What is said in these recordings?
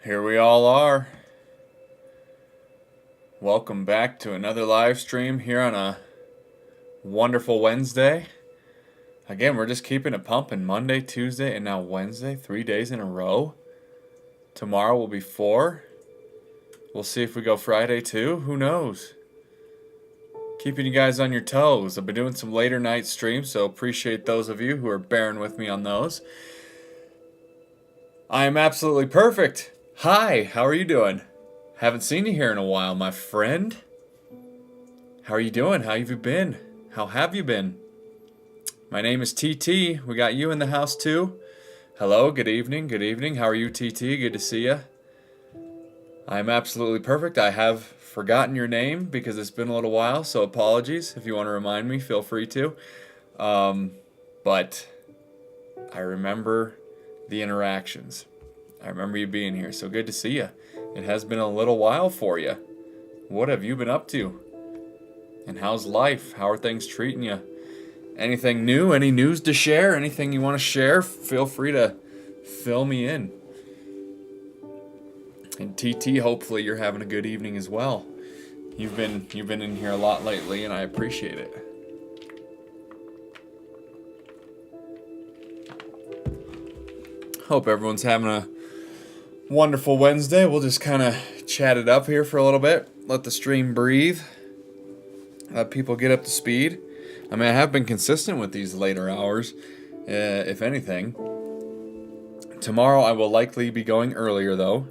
Here we all are. Welcome back to another live stream here on a wonderful Wednesday. Again, we're just keeping it pumping. Monday, Tuesday, and now Wednesday. 3 days in a row. Tomorrow will be 4. We'll see if we go Friday too. Who knows? Keeping you guys on your toes. I've been doing some later night streams, so appreciate those of you who are bearing with me on those. I am absolutely perfect. Hi, how are you doing? Haven't seen you here in a while, my friend. How are you doing? How have you been? How have you been? My name is TT. We got you in the house too. Hello, good evening, good evening. How are you, TT? Good to see you. I'm absolutely perfect. I have forgotten your name because it's been a little while, so apologies. If you want to remind me, feel free to. But I remember the interactions. I remember you being here, so good to see you. It has been a little while for you. What have you been up to? And how's life? How are things treating you? Anything new? Any news to share? Anything you want to share? Feel free to fill me in. And TT, hopefully you're having a good evening as well. You've been in here a lot lately, and I appreciate it. Hope everyone's having a wonderful Wednesday. We'll just kind of chat it up here for a little bit. Let the stream breathe. Let people get up to speed. I mean, I have been consistent with these later hours, if anything. Tomorrow I will likely be going earlier, though,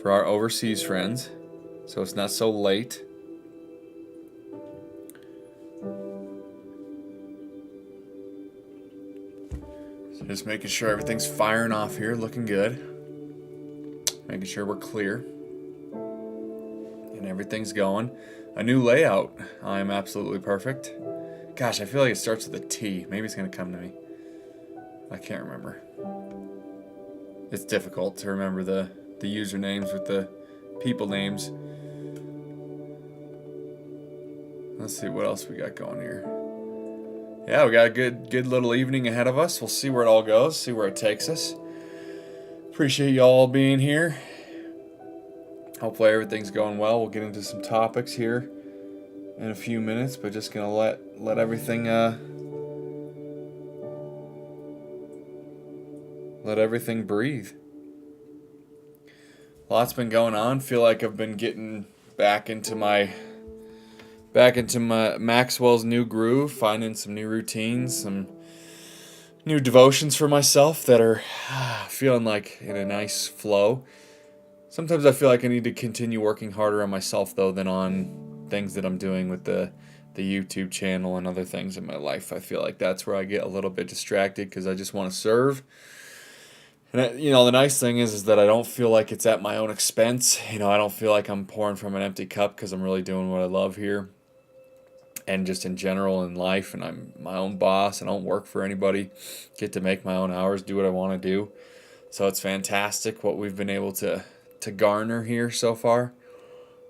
for our overseas friends, so it's not so late. So just making sure everything's firing off here, looking good. Making sure we're clear. And everything's going. A new layout. I am absolutely perfect. Gosh, I feel like it starts with a T. Maybe it's going to come to me. I can't remember. It's difficult to remember the usernames with the people names. Let's see what else we got going here. Yeah, we got a good little evening ahead of us. We'll see where it all goes, see where it takes us. Appreciate you all being here. Hopefully everything's going well. We'll get into some topics here in a few minutes, but just gonna let everything let everything breathe. Lots been going on. Feel like I've been getting back into my Maxwell's new groove, finding some new routines, some new devotions for myself that are feeling like in a nice flow. Sometimes I feel like I need to continue working harder on myself, though, than on things that I'm doing with the YouTube channel and other things in my life. I feel like that's where I get a little bit distracted because I just want to serve. And the nice thing is that I don't feel like it's at my own expense. I don't feel like I'm pouring from an empty cup because I'm really doing what I love here. And just in general in life, and I'm my own boss, and I don't work for anybody. Get to make my own hours, do what I want to do. So it's fantastic what we've been able to garner here so far.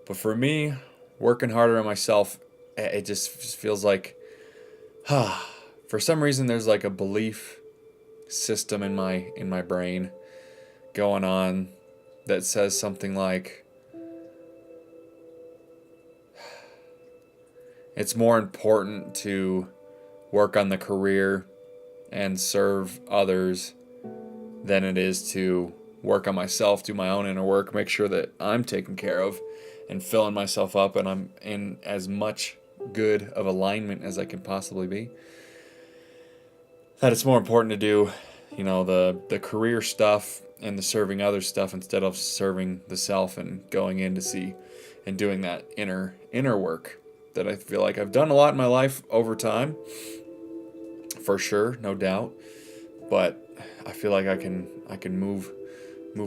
But for me, working harder on myself, it just feels like, for some reason there's like a belief system in my brain going on that says something like, it's more important to work on the career and serve others than it is to work on myself, do my own inner work, make sure that I'm taken care of and filling myself up and I'm in as much good of alignment as I can possibly be. That it's more important to do, the career stuff and the serving others stuff instead of serving the self and going in to see and doing that inner work that I feel like I've done a lot in my life over time, for sure, no doubt. But I feel like I can move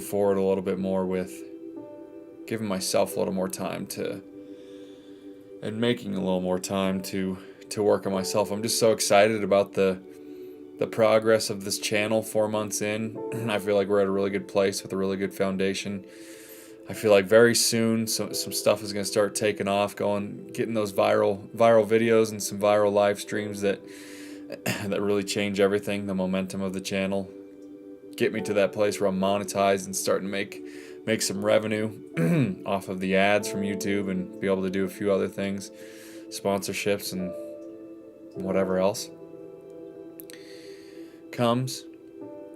forward a little bit more with giving myself a little more time and making a little more time to work on myself. I'm just so excited about the progress of this channel 4 months in. I feel like we're at a really good place with a really good foundation. I feel like very soon some stuff is going to start taking off, getting those viral videos and some viral live streams that really change everything, the momentum of the channel. Get me to that place where I'm monetized and starting to make some revenue off of the ads from YouTube and be able to do a few other things, sponsorships and whatever else comes.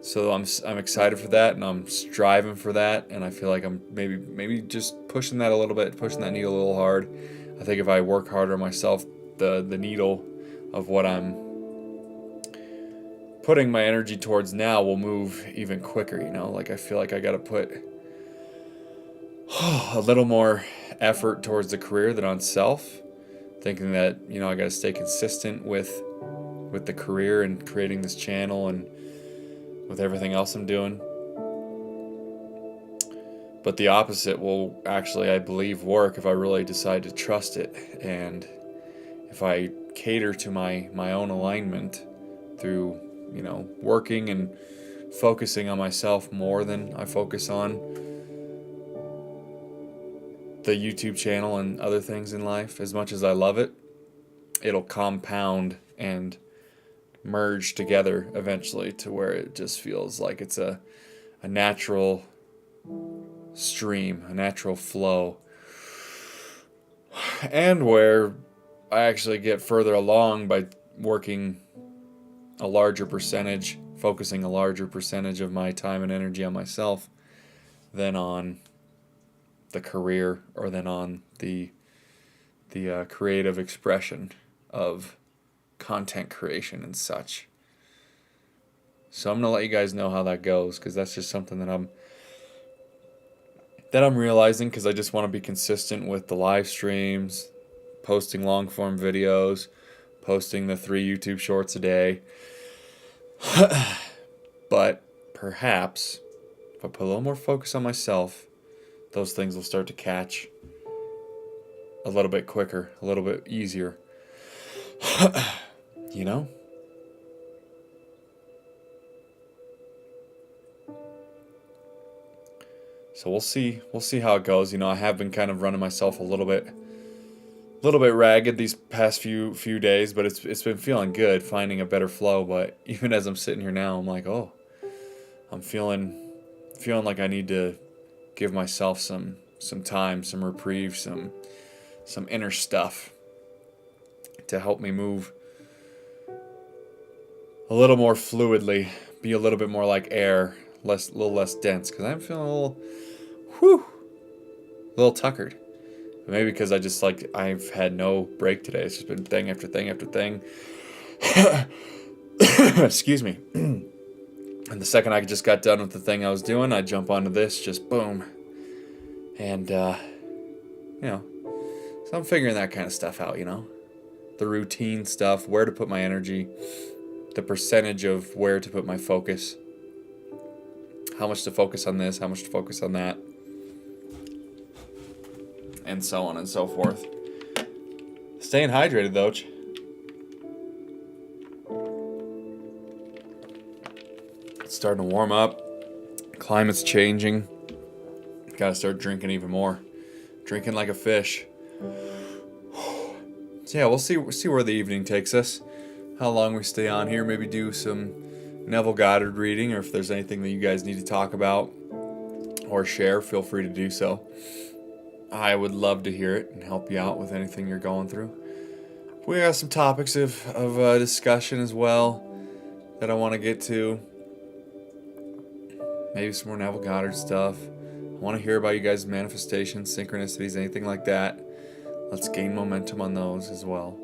So I'm excited for that, and I'm striving for that, and I feel like I'm maybe just pushing that a little bit, pushing that needle a little hard. I think if I work harder on myself, the needle of what I'm putting my energy towards now will move even quicker, Like I feel like I got to put a little more effort towards the career than on self, thinking that, I got to stay consistent with the career and creating this channel and with everything else I'm doing. But the opposite will actually, I believe, work if I really decide to trust it, and if I cater to my own alignment through, working and focusing on myself more than I focus on the YouTube channel and other things in life. As much as I love it, it'll compound and merge together eventually to where it just feels like it's a natural stream, a natural flow, and where I actually get further along by working a larger percentage, focusing a larger percentage of my time and energy on myself than on the career or than on the creative expression of content creation and such. So I'm gonna let you guys know how that goes, because that's just something that I'm realizing, because I just want to be consistent with the live streams, posting long form videos, posting the 3 YouTube shorts a day. But perhaps if I put a little more focus on myself, those things will start to catch a little bit quicker, a little bit easier. So we'll see how it goes. I have been kind of running myself a little bit ragged these past few days, but it's been feeling good, finding a better flow. But even as I'm sitting here now, I'm like, I'm feeling like I need to give myself some time, some reprieve, some inner stuff to help me move a little more fluidly, be a little bit more like air, a little less dense, because I'm feeling a little tuckered. But maybe because I've had no break today. It's just been thing after thing after thing. Excuse me. And the second I just got done with the thing I was doing, I jump onto this, just boom. And, so I'm figuring that kind of stuff out, the routine stuff, where to put my energy, the percentage of where to put my focus, how much to focus on this, how much to focus on that, and so on and so forth. Staying hydrated, though. It's starting to warm up. Climate's changing. Gotta start drinking even more. Drinking like a fish. So yeah, we'll see where the evening takes us. How long we stay on here. Maybe do some Neville Goddard reading, or if there's anything that you guys need to talk about or share, feel free to do so. I would love to hear it and help you out with anything you're going through. We got some topics of discussion as well that I want to get to. Maybe some more Neville Goddard stuff. I want to hear about you guys' manifestations, synchronicities, anything like that. Let's gain momentum on those as well.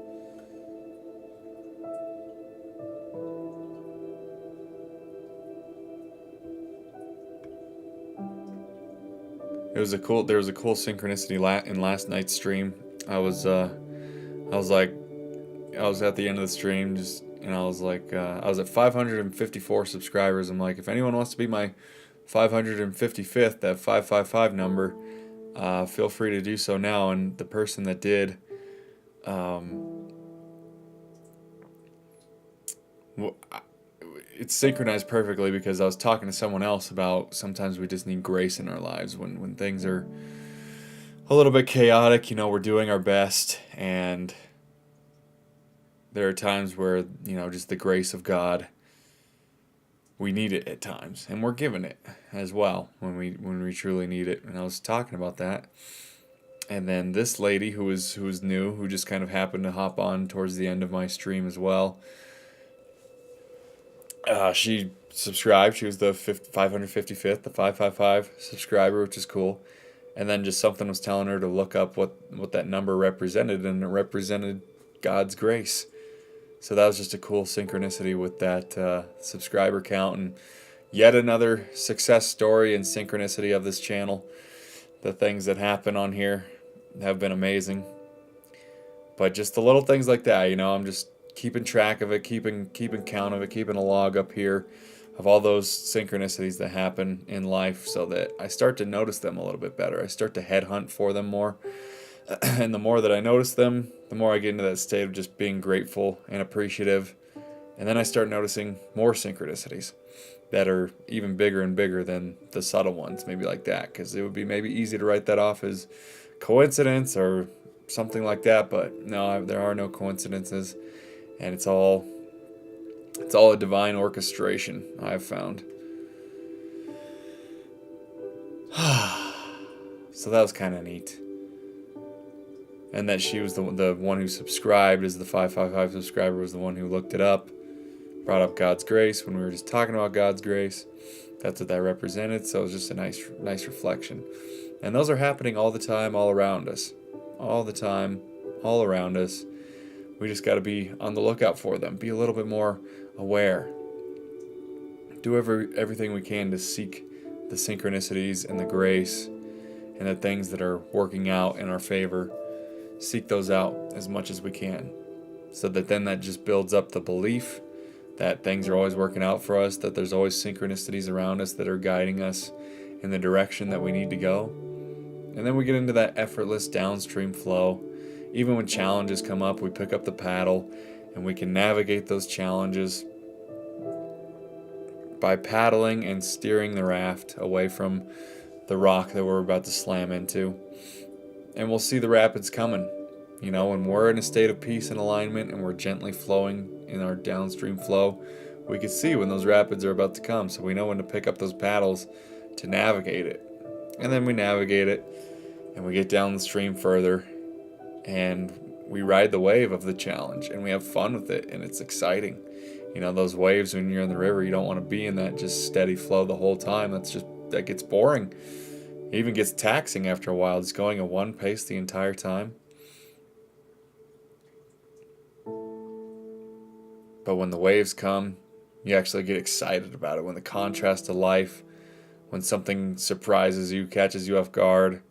There was a cool synchronicity in last night's stream. I was at the end of the stream, I was at 554 subscribers. I'm like, if anyone wants to be my 555th, that 555 number, feel free to do so now. And the person that did, it's synchronized perfectly, because I was talking to someone else about sometimes we just need grace in our lives when things are a little bit chaotic. We're doing our best, and there are times where just the grace of God we need it at times, and we're given it as well when we truly need it. And I was talking about that, and then this lady who was new, who just kind of happened to hop on towards the end of my stream as well. She subscribed. She was the 555th, the 555 subscriber, which is cool. And then just something was telling her to look up what that number represented, and it represented God's grace. So that was just a cool synchronicity with that subscriber count, and yet another success story and synchronicity of this channel. The things that happen on here have been amazing. But just the little things like that, I'm just keeping track of it, keeping count of it, keeping a log up here of all those synchronicities that happen in life, so that I start to notice them a little bit better. I start to headhunt for them more. And the more that I notice them, the more I get into that state of just being grateful and appreciative. And then I start noticing more synchronicities that are even bigger and bigger than the subtle ones, maybe like that, because it would be maybe easy to write that off as coincidence or something like that, but no, there are no coincidences, and it's all a divine orchestration, I've found. So that was kind of neat. And that she was the one who subscribed, as the 555 subscriber was the one who looked it up, brought up God's grace when we were just talking about God's grace. That's what that represented. So it was just a nice reflection. And those are happening all the time, all around us. All the time, all around us. We just got to be on the lookout for them. Be a little bit more aware. Do everything we can to seek the synchronicities and the grace and the things that are working out in our favor. Seek those out as much as we can, so that then that just builds up the belief that things are always working out for us, that there's always synchronicities around us that are guiding us in the direction that we need to go. And then we get into that effortless downstream flow. Even when challenges come up, we pick up the paddle and we can navigate those challenges by paddling and steering the raft away from the rock that we're about to slam into. And we'll see the rapids coming. When we're in a state of peace and alignment and we're gently flowing in our downstream flow, we can see when those rapids are about to come. So we know when to pick up those paddles to navigate it. And then we navigate it and we get down the stream further and we ride the wave of the challenge and we have fun with it, and it's exciting. Those waves when you're in the river, you don't want to be in that just steady flow the whole time. That gets boring. It even gets taxing after a while, just going at one pace the entire time. But when the waves come, you actually get excited about it. When the contrast to life, when something surprises you, catches you off guard,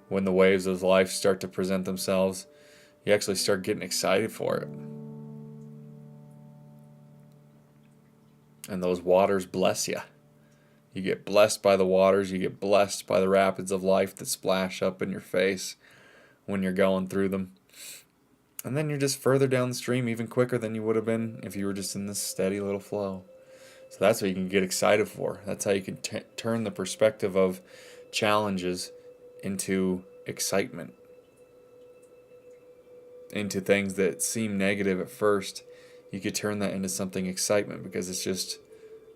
when the waves of life start to present themselves, you actually start getting excited for it. And those waters bless you. You get blessed by the waters. You get blessed by the rapids of life that splash up in your face when you're going through them. And then you're just further down the stream even quicker than you would have been if you were just in this steady little flow. So that's what you can get excited for. That's how you can turn the perspective of challenges into excitement. Into things that seem negative at first, you could turn that into something excitement, because it's just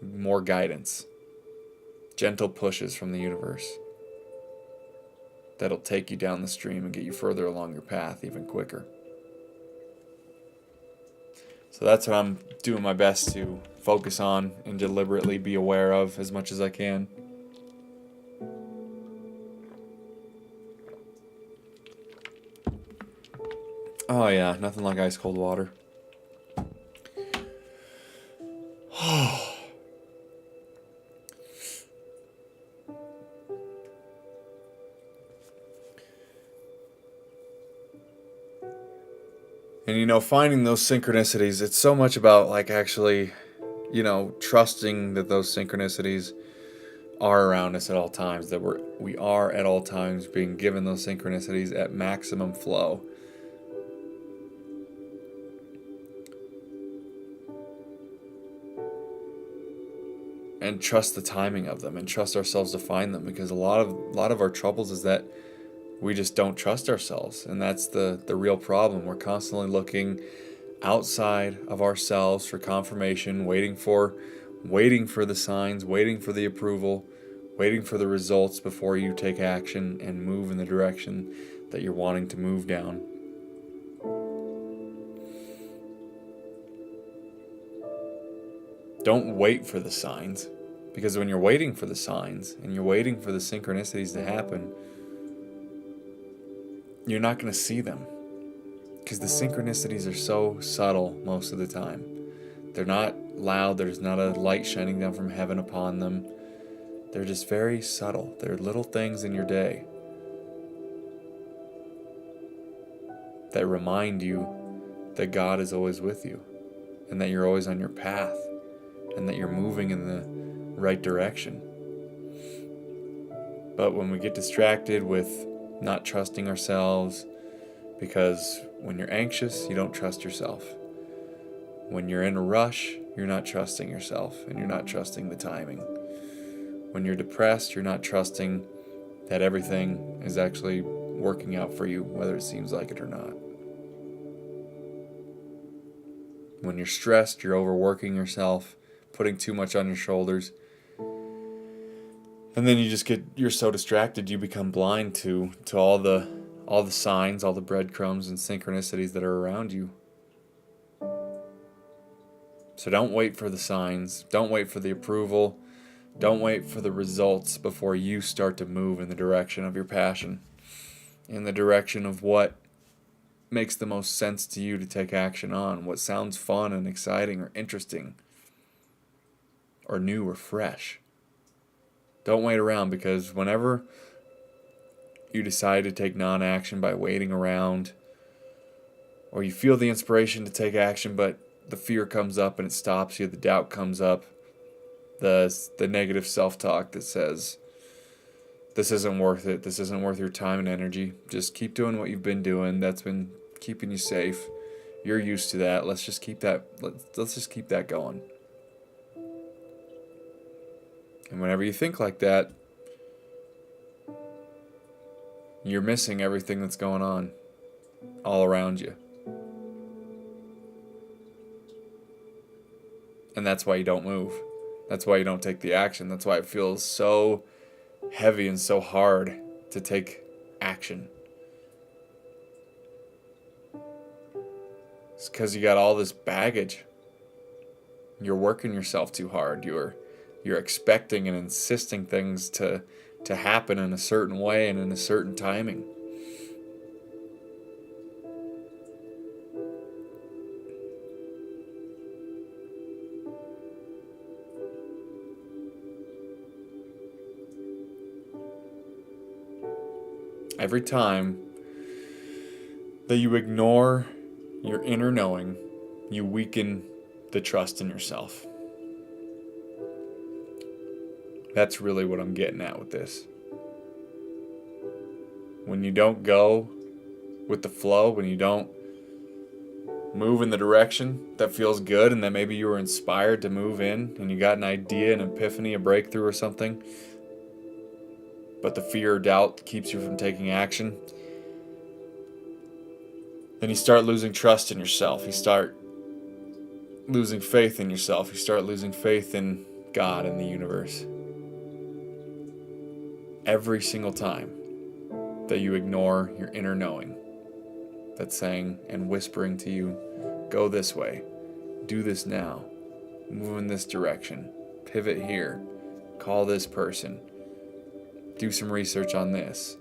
more guidance. Gentle pushes from the universe that'll take you down the stream and get you further along your path even quicker. So that's what I'm doing my best to focus on and deliberately be aware of as much as I can. Oh yeah, nothing like ice cold water. And finding those synchronicities, it's so much about actually, trusting that those synchronicities are around us at all times, that we are at all times being given those synchronicities at maximum flow. And trust the timing of them, and trust ourselves to find them, because a lot of our troubles is that we just don't trust ourselves, and that's the real problem. We're constantly looking outside of ourselves for confirmation, waiting for waiting for the signs, waiting for the approval, waiting for the results before you take action and move in the direction that you're wanting to move down. Don't wait for the signs, because when you're waiting for the signs and you're waiting for the synchronicities to happen, you're not going to see them, because the synchronicities are so subtle most of the time. They're not loud. There's not a light shining down from heaven upon them. They're just very subtle. They're little things in your day that remind you that God is always with you, and that you're always on your path, and that you're moving in the right direction. But when we get distracted with not trusting ourselves, because when you're anxious, you don't trust yourself. When you're in a rush, you're not trusting yourself, and you're not trusting the timing. When you're depressed, you're not trusting that everything is actually working out for you, whether it seems like it or not. When you're stressed, you're overworking yourself, putting too much on your shoulders. And then you're so distracted, you become blind to all the signs, all the breadcrumbs and synchronicities that are around you. So don't wait for the signs. Don't wait for the approval. Don't wait for the results before you start to move in the direction of your passion, in the direction of what makes the most sense to you to take action on, what sounds fun and exciting or interesting or new or fresh. Don't wait around, because whenever you decide to take non-action by waiting around, or you feel the inspiration to take action but the fear comes up and it stops you, the doubt comes up, the negative self-talk that says, this isn't worth it, this isn't worth your time and energy, just keep doing what you've been doing, that's been keeping you safe, you're used to that, let's just keep that going. And whenever you think like that, you're missing everything that's going on all around you. And that's why you don't move. That's why you don't take the action. That's why it feels so heavy and so hard to take action. It's because you got all this baggage. You're working yourself too hard. You're expecting and insisting things to happen in a certain way and in a certain timing. Every time that you ignore your inner knowing, you weaken the trust in yourself. That's really what I'm getting at with this. When you don't go with the flow, when you don't move in the direction that feels good and that maybe you were inspired to move in and you got an idea, an epiphany, a breakthrough or something, but the fear or doubt keeps you from taking action, then you start losing trust in yourself. You start losing faith in yourself. You start losing faith in God and the universe. Every single time that you ignore your inner knowing that's saying and whispering to you, go this way, do this now, move in this direction, pivot here, call this person, do some research on this,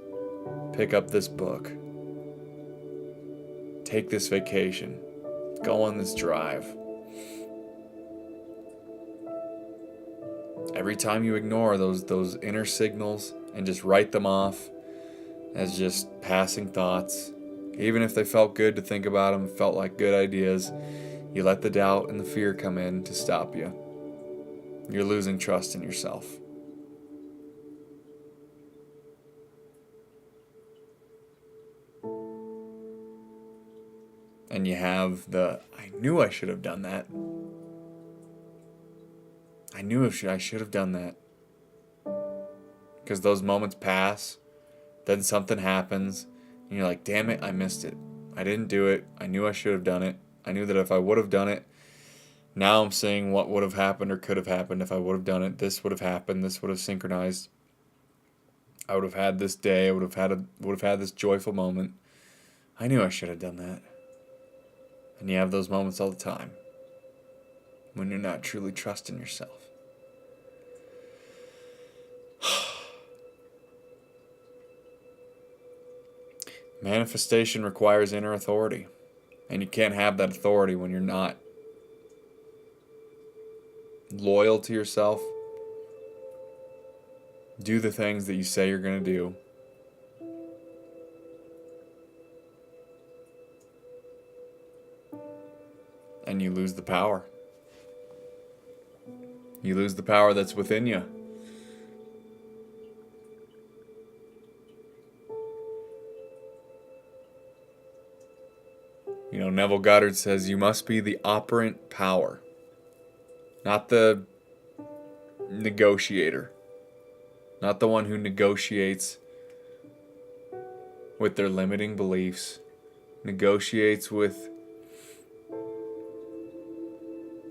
pick up this book, take this vacation, go on this drive. Every time you ignore those inner signals and just write them off as just passing thoughts, even if they felt good to think about them, felt like good ideas, you let the doubt and the fear come in to stop you. You're losing trust in yourself. And you have I knew I should have done that. I knew I should have done that. Because those moments pass, then something happens, and you're like, damn it, I missed it. I didn't do it. I knew I should have done it. I knew that if I would have done it, Now I'm seeing what would have happened or could have happened if I would have done it. This would have happened. This would have synchronized. I would have had this day. I would have had this joyful moment. I knew I should have done that. And you have those moments all the time when you're not truly trusting yourself. Manifestation requires inner authority. And you can't have that authority when you're not loyal to yourself. Do the things that you say you're going to do. And you lose the power. You lose the power that's within you. You know, Neville Goddard says you must be the operant power, not the negotiator, not the one who negotiates with their limiting beliefs, negotiates with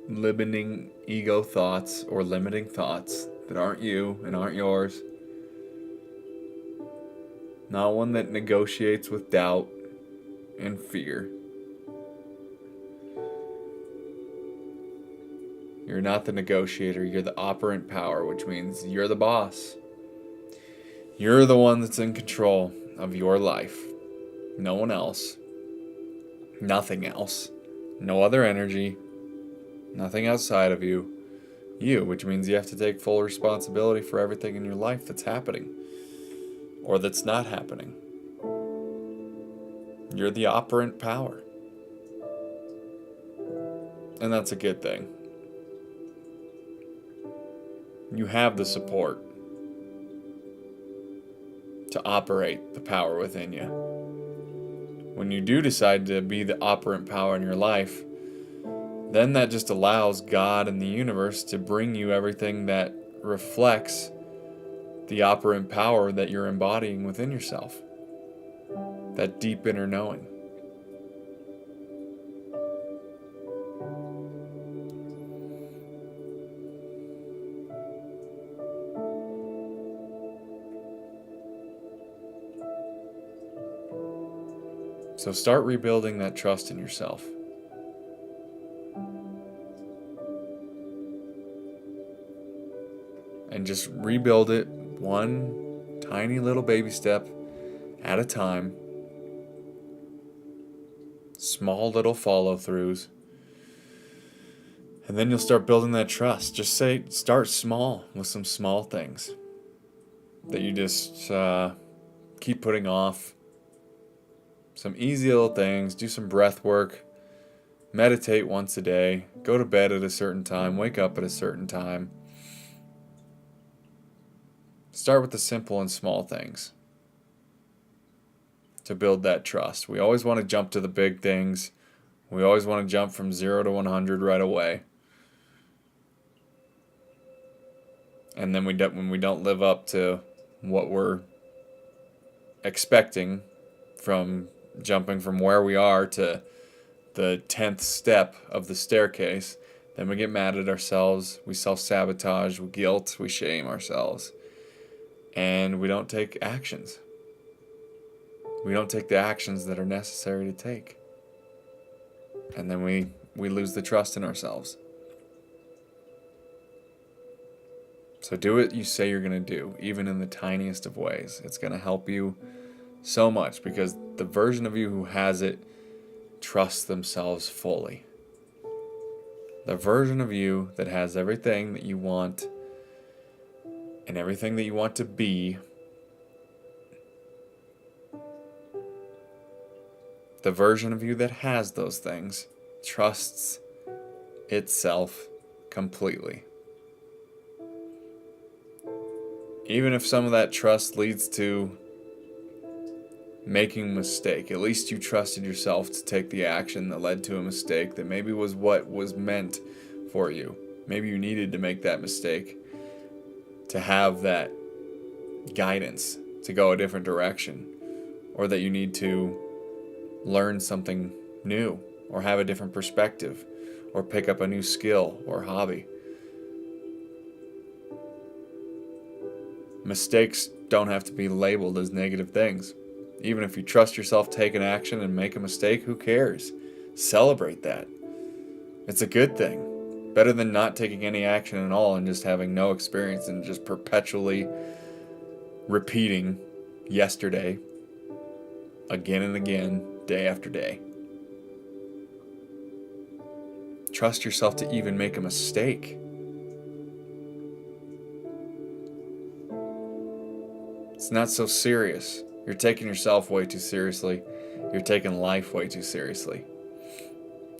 limiting ego thoughts or limiting thoughts that aren't you and aren't yours. Not one that negotiates with doubt and fear. You're not the negotiator, you're the operant power, which means you're the boss. You're the one that's in control of your life. No one else. Nothing else. No other energy. Nothing outside of you. You, which means you have to take full responsibility for everything in your life that's happening. Or that's not happening. You're the operant power. And that's a good thing. You have the support to operate the power within you. When you do decide to be the operant power in your life, then that just allows God and the universe to bring you everything that reflects the operant power that you're embodying within yourself. That deep inner knowing. So start rebuilding that trust in yourself. And just rebuild it one tiny little baby step at a time. Small little follow-throughs. And then you'll start building that trust. Just start small with some small things that you just keep putting off. Some easy little things. Do some breath work. Meditate once a day. Go to bed at a certain time. Wake up at a certain time. Start with the simple and small things to build that trust. We always want to jump to the big things. We always want to jump from 0 to 100 right away. And then when we don't live up to what we're expecting from jumping from where we are to the 10th step of the staircase, then we get mad at ourselves, we self-sabotage, we guilt, we shame ourselves, and we don't take actions. We don't take the actions that are necessary to take. And then we lose the trust in ourselves. So do what you say you're going to do, even in the tiniest of ways. It's going to help you so much because the version of you who has it trusts themselves fully. The version of you that has everything that you want and everything that you want to be, the version of you that has those things trusts itself completely. Even if some of that trust leads to making a mistake, at least you trusted yourself to take the action that led to a mistake that maybe was what was meant for you. Maybe you needed to make that mistake to have that guidance to go a different direction, or that you need to learn something new or have a different perspective, or pick up a new skill or hobby. Mistakes don't have to be labeled as negative things. Even if you trust yourself, take an action and make a mistake, who cares? Celebrate that. It's a good thing. Better than not taking any action at all and just having no experience and just perpetually repeating yesterday again and again, day after day. Trust yourself to even make a mistake. It's not so serious. You're taking yourself way too seriously. You're taking life way too seriously.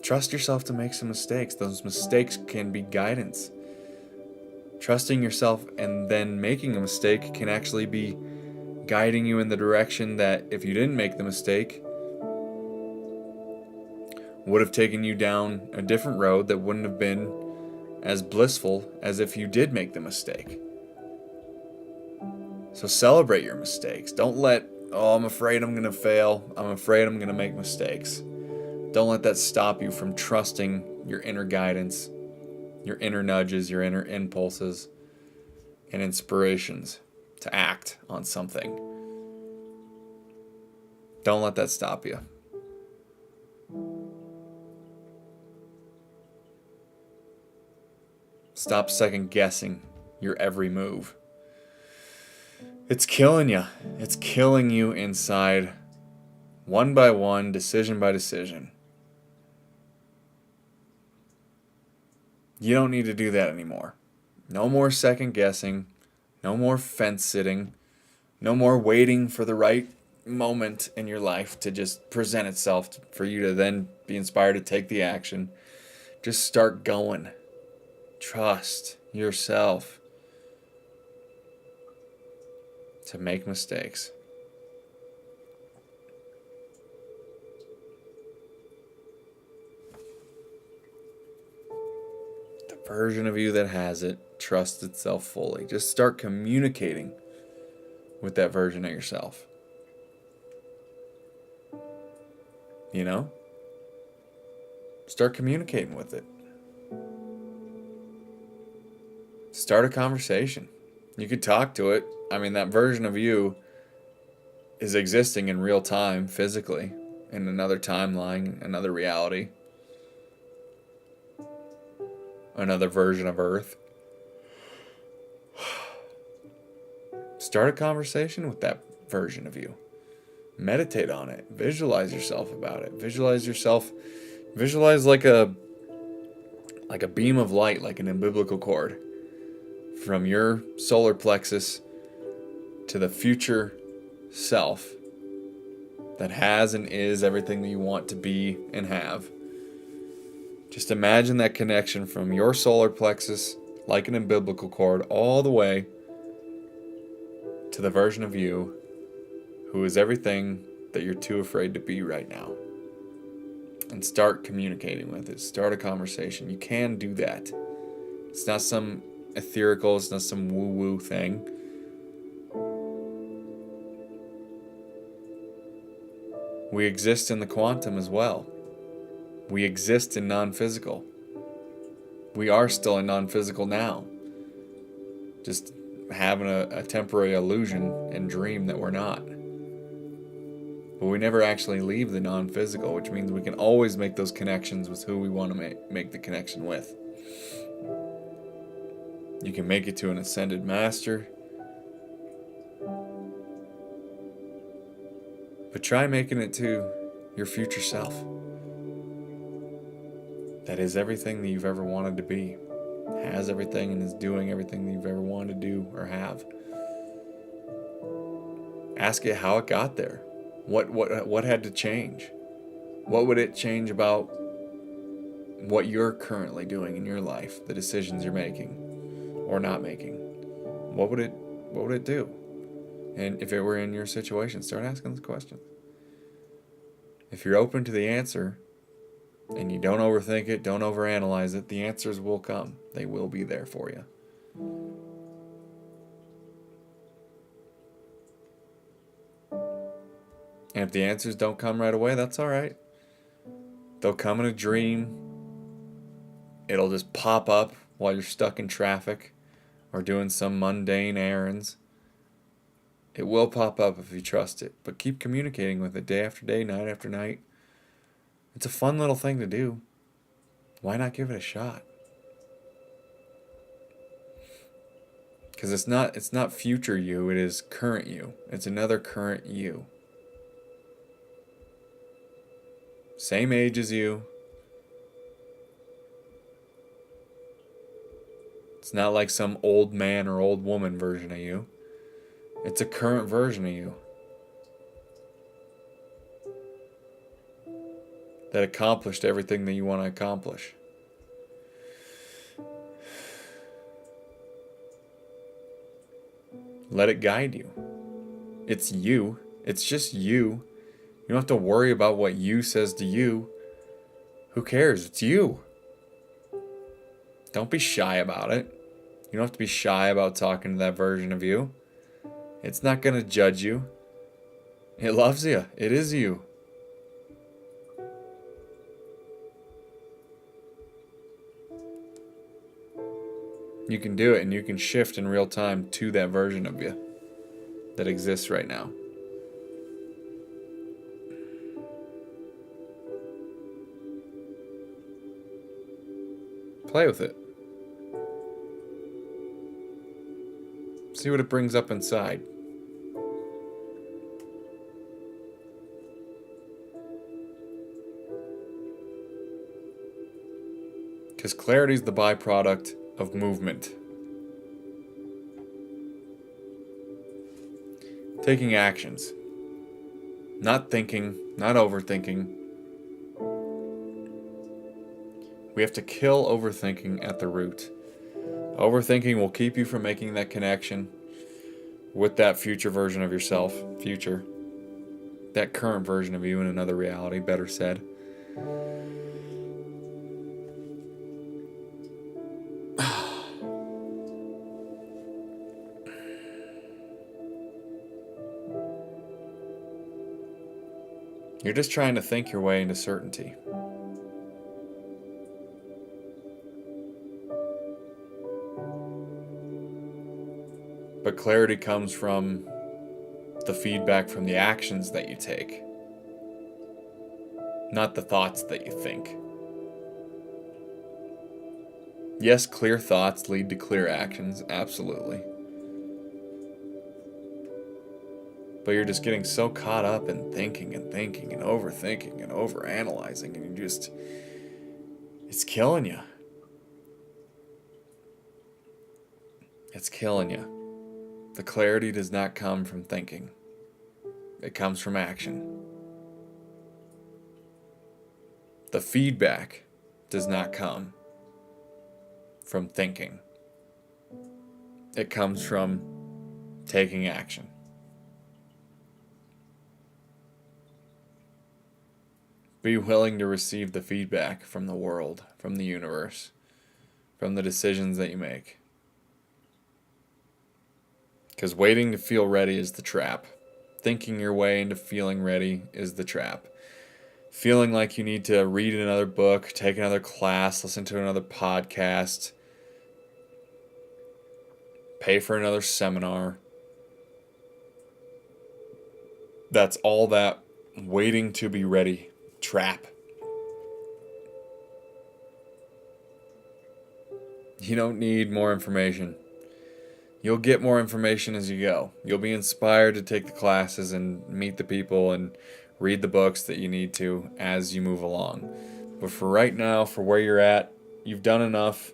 Trust yourself to make some mistakes. Those mistakes can be guidance. Trusting yourself and then making a mistake can actually be guiding you in the direction that, if you didn't make the mistake, would have taken you down a different road that wouldn't have been as blissful as if you did make the mistake. So celebrate your mistakes. Don't let, I'm afraid I'm going to fail. I'm afraid I'm going to make mistakes. Don't let that stop you from trusting your inner guidance, your inner nudges, your inner impulses and inspirations to act on something. Don't let that stop you. Stop second guessing your every move. It's killing you. It's killing you inside, one by one, decision by decision. You don't need to do that anymore. No more second guessing. No more fence sitting. No more waiting for the right moment in your life to just present itself for you to then be inspired to take the action. Just start going. Trust yourself to make mistakes. The version of you that has it trusts itself fully. Just start communicating with that version of yourself. You know? Start communicating with it. Start a conversation. You could talk to it. I mean, that version of you is existing in real time, physically, in another timeline, another reality, another version of Earth. Start a conversation with that version of you. Meditate on it. Visualize yourself about it. Visualize like a beam of light, like an umbilical cord, from your solar plexus to the future self that has and is everything that you want to be and have. Just imagine that connection from your solar plexus, like an umbilical cord, all the way to the version of you who is everything that you're too afraid to be right now. And start communicating with it. Start a conversation. You can do that. It's not some ethereal, it's not some woo-woo thing. We exist in the quantum as well. We exist in non-physical. We are still in non-physical now. Just having a temporary illusion and dream that we're not. But we never actually leave the non-physical, which means we can always make those connections with who we want to make the connection with. You can make it to an ascended master. But try making it to your future self. That is everything that you've ever wanted to be. Has everything and is doing everything that you've ever wanted to do or have. Ask it how it got there. What had to change? What would it change about what you're currently doing in your life, the decisions you're making or not making? What would it do? And if it were in your situation, start asking those questions. If you're open to the answer and you don't overthink it, don't overanalyze it, the answers will come. They will be there for you. And if the answers don't come right away, that's all right. They'll come in a dream. It'll just pop up while you're stuck in traffic or doing some mundane errands. It will pop up if you trust it, but keep communicating with it day after day, night after night. It's a fun little thing to do. Why not give it a shot? Because it's not future you, it is current you. It's another current you. Same age as you. It's not like some old man or old woman version of you. It's a current version of you that accomplished everything that you want to accomplish. Let it guide you. It's you. It's just you. You don't have to worry about what you says to you. Who cares? It's you. Don't be shy about it. You don't have to be shy about talking to that version of you. It's not going to judge you. It loves you. It is you. You can do it, and you can shift in real time to that version of you that exists right now. Play with it. See what it brings up inside. Because clarity is the byproduct of movement. Taking actions. Not thinking, not overthinking. We have to kill overthinking at the root. Overthinking will keep you from making that connection with that future version of yourself. Future. That current version of you in another reality, better said. You're just trying to think your way into certainty. But clarity comes from the feedback from the actions that you take, not the thoughts that you think. Yes, clear thoughts lead to clear actions, absolutely. But you're just getting so caught up in thinking and overthinking and overanalyzing, and it's killing you. It's killing you. The clarity does not come from thinking. It comes from action. The feedback does not come from thinking. It comes from taking action. Be willing to receive the feedback from the world, from the universe, from the decisions that you make. Because waiting to feel ready is the trap. Thinking your way into feeling ready is the trap. Feeling like you need to read another book, take another class, listen to another podcast, pay for another seminar. That's all that waiting to be ready trap. You don't need more information. You'll get more information as you go. You'll be inspired to take the classes and meet the people and read the books that you need to as you move along. But for right now, for where you're at, you've done enough.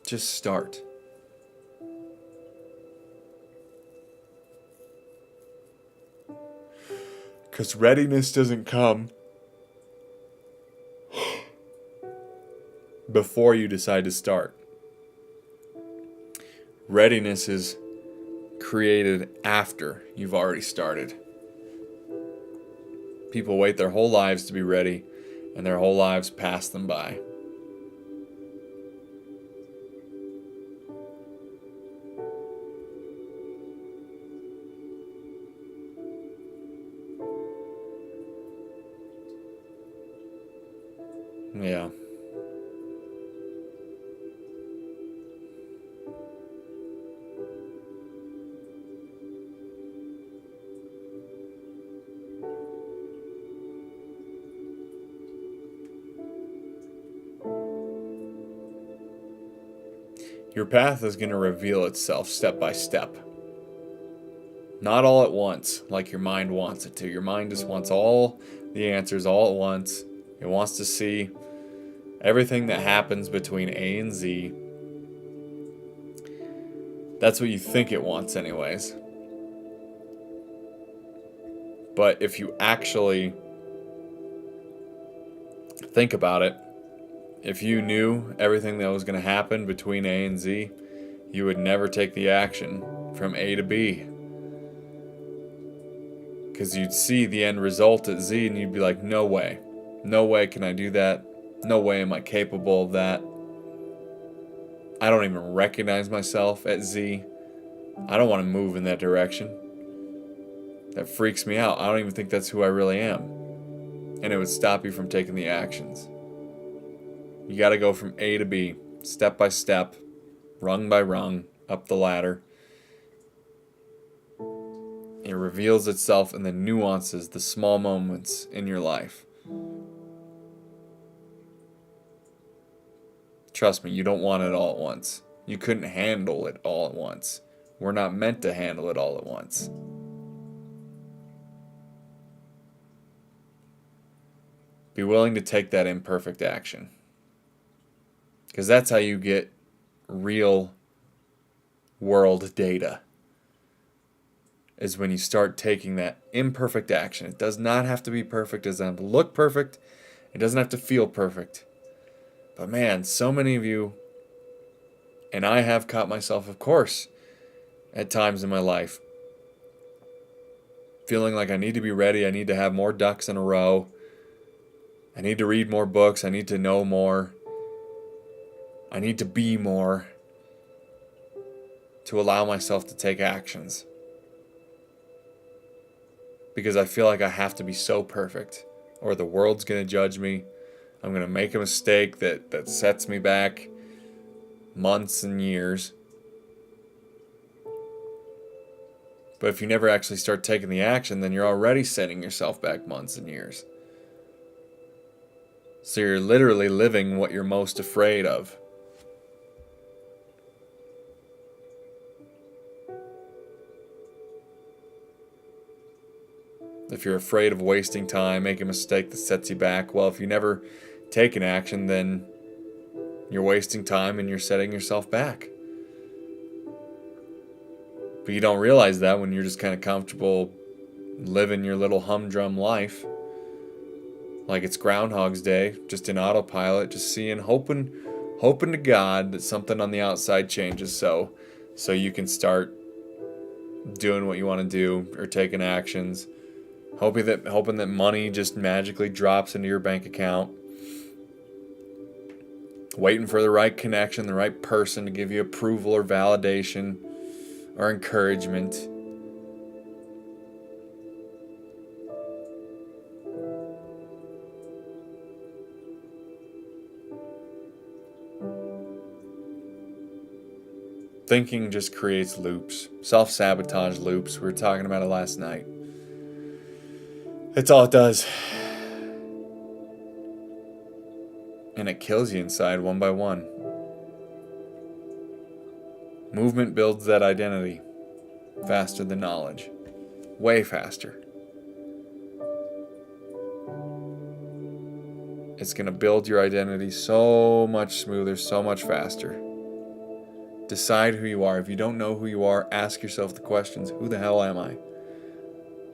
Just start. Because readiness doesn't come before you decide to start. Readiness is created after you've already started. People wait their whole lives to be ready, and their whole lives pass them by. Yeah. Your path is going to reveal itself step by step. Not all at once, like your mind wants it to. Your mind just wants all the answers all at once. It wants to see everything that happens between A and Z. That's what you think it wants, anyways. But if you actually think about it, if you knew everything that was going to happen between A and Z, you would never take the action from A to B. Because you'd see the end result at Z and you'd be like, no way. No way can I do that. No way am I capable of that. I don't even recognize myself at Z. I don't want to move in that direction. That freaks me out. I don't even think that's who I really am. And it would stop you from taking the actions. You got to go from A to B, step by step, rung by rung, up the ladder. It reveals itself in the nuances, the small moments in your life. Trust me, you don't want it all at once. You couldn't handle it all at once. We're not meant to handle it all at once. Be willing to take that imperfect action. Because that's how you get real world data. Is when you start taking that imperfect action. It does not have to be perfect. It doesn't have to look perfect. It doesn't have to feel perfect. But man, so many of you, and I have caught myself, of course, at times in my life, feeling like I need to be ready. I need to have more ducks in a row. I need to read more books. I need to know more. I need to be more to allow myself to take actions. Because I feel like I have to be so perfect or the world's going to judge me. I'm going to make a mistake that sets me back months and years. But if you never actually start taking the action, then you're already setting yourself back months and years. So you're literally living what you're most afraid of. If you're afraid of wasting time, make a mistake that sets you back, well, if you never take an action, then you're wasting time and you're setting yourself back. But you don't realize that when you're just kind of comfortable living your little humdrum life. Like it's Groundhog's Day, just in autopilot, just seeing, hoping to God that something on the outside changes so you can start doing what you want to do or taking actions. Hoping that money just magically drops into your bank account. Waiting for the right connection, the right person to give you approval or validation or encouragement. Thinking just creates loops, self-sabotage loops. We were talking about it last night. That's all it does. And it kills you inside one by one. Movement builds that identity faster than knowledge. Way faster. It's going to build your identity so much smoother, so much faster. Decide who you are. If you don't know who you are, ask yourself the questions, who the hell am I?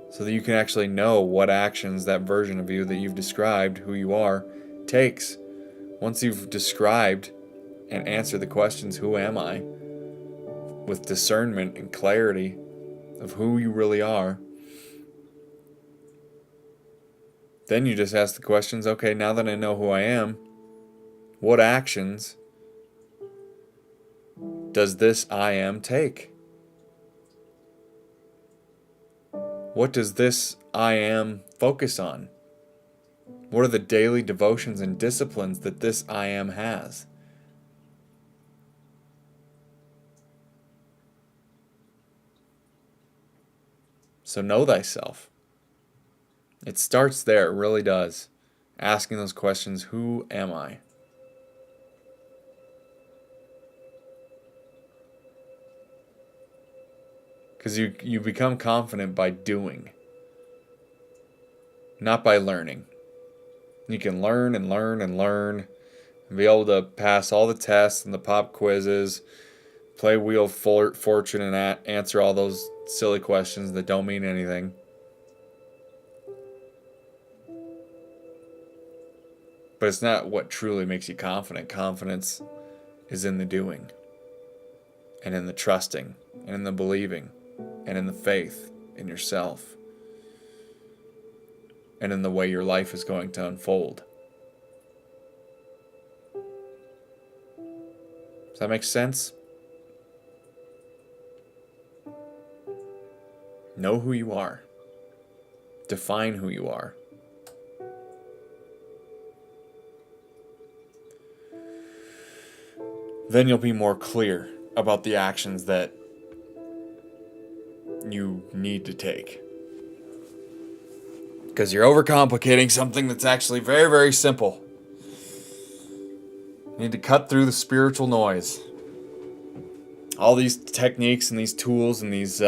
So that you can actually know what actions that version of you that you've described, who you are, takes. Once you've described and answered the questions, who am I, with discernment and clarity of who you really are, then you just ask the questions, okay, now that I know who I am, what actions does this I am take? What does this I am focus on? What are the daily devotions and disciplines that this I am has? So know thyself. It starts there, it really does. Asking those questions, who am I? Because you become confident by doing, not by learning. You can learn and learn and learn and be able to pass all the tests and the pop quizzes, play Wheel of Fortune and answer all those silly questions that don't mean anything. But it's not what truly makes you confident. Confidence is in the doing, and in the trusting, and in the believing, and in the faith in yourself, and in the way your life is going to unfold. Does that make sense? Know who you are. Define who you are. Then you'll be more clear about the actions that you need to take. Because you're overcomplicating something that's actually very, very simple. You need to cut through the spiritual noise. All these techniques and these tools and these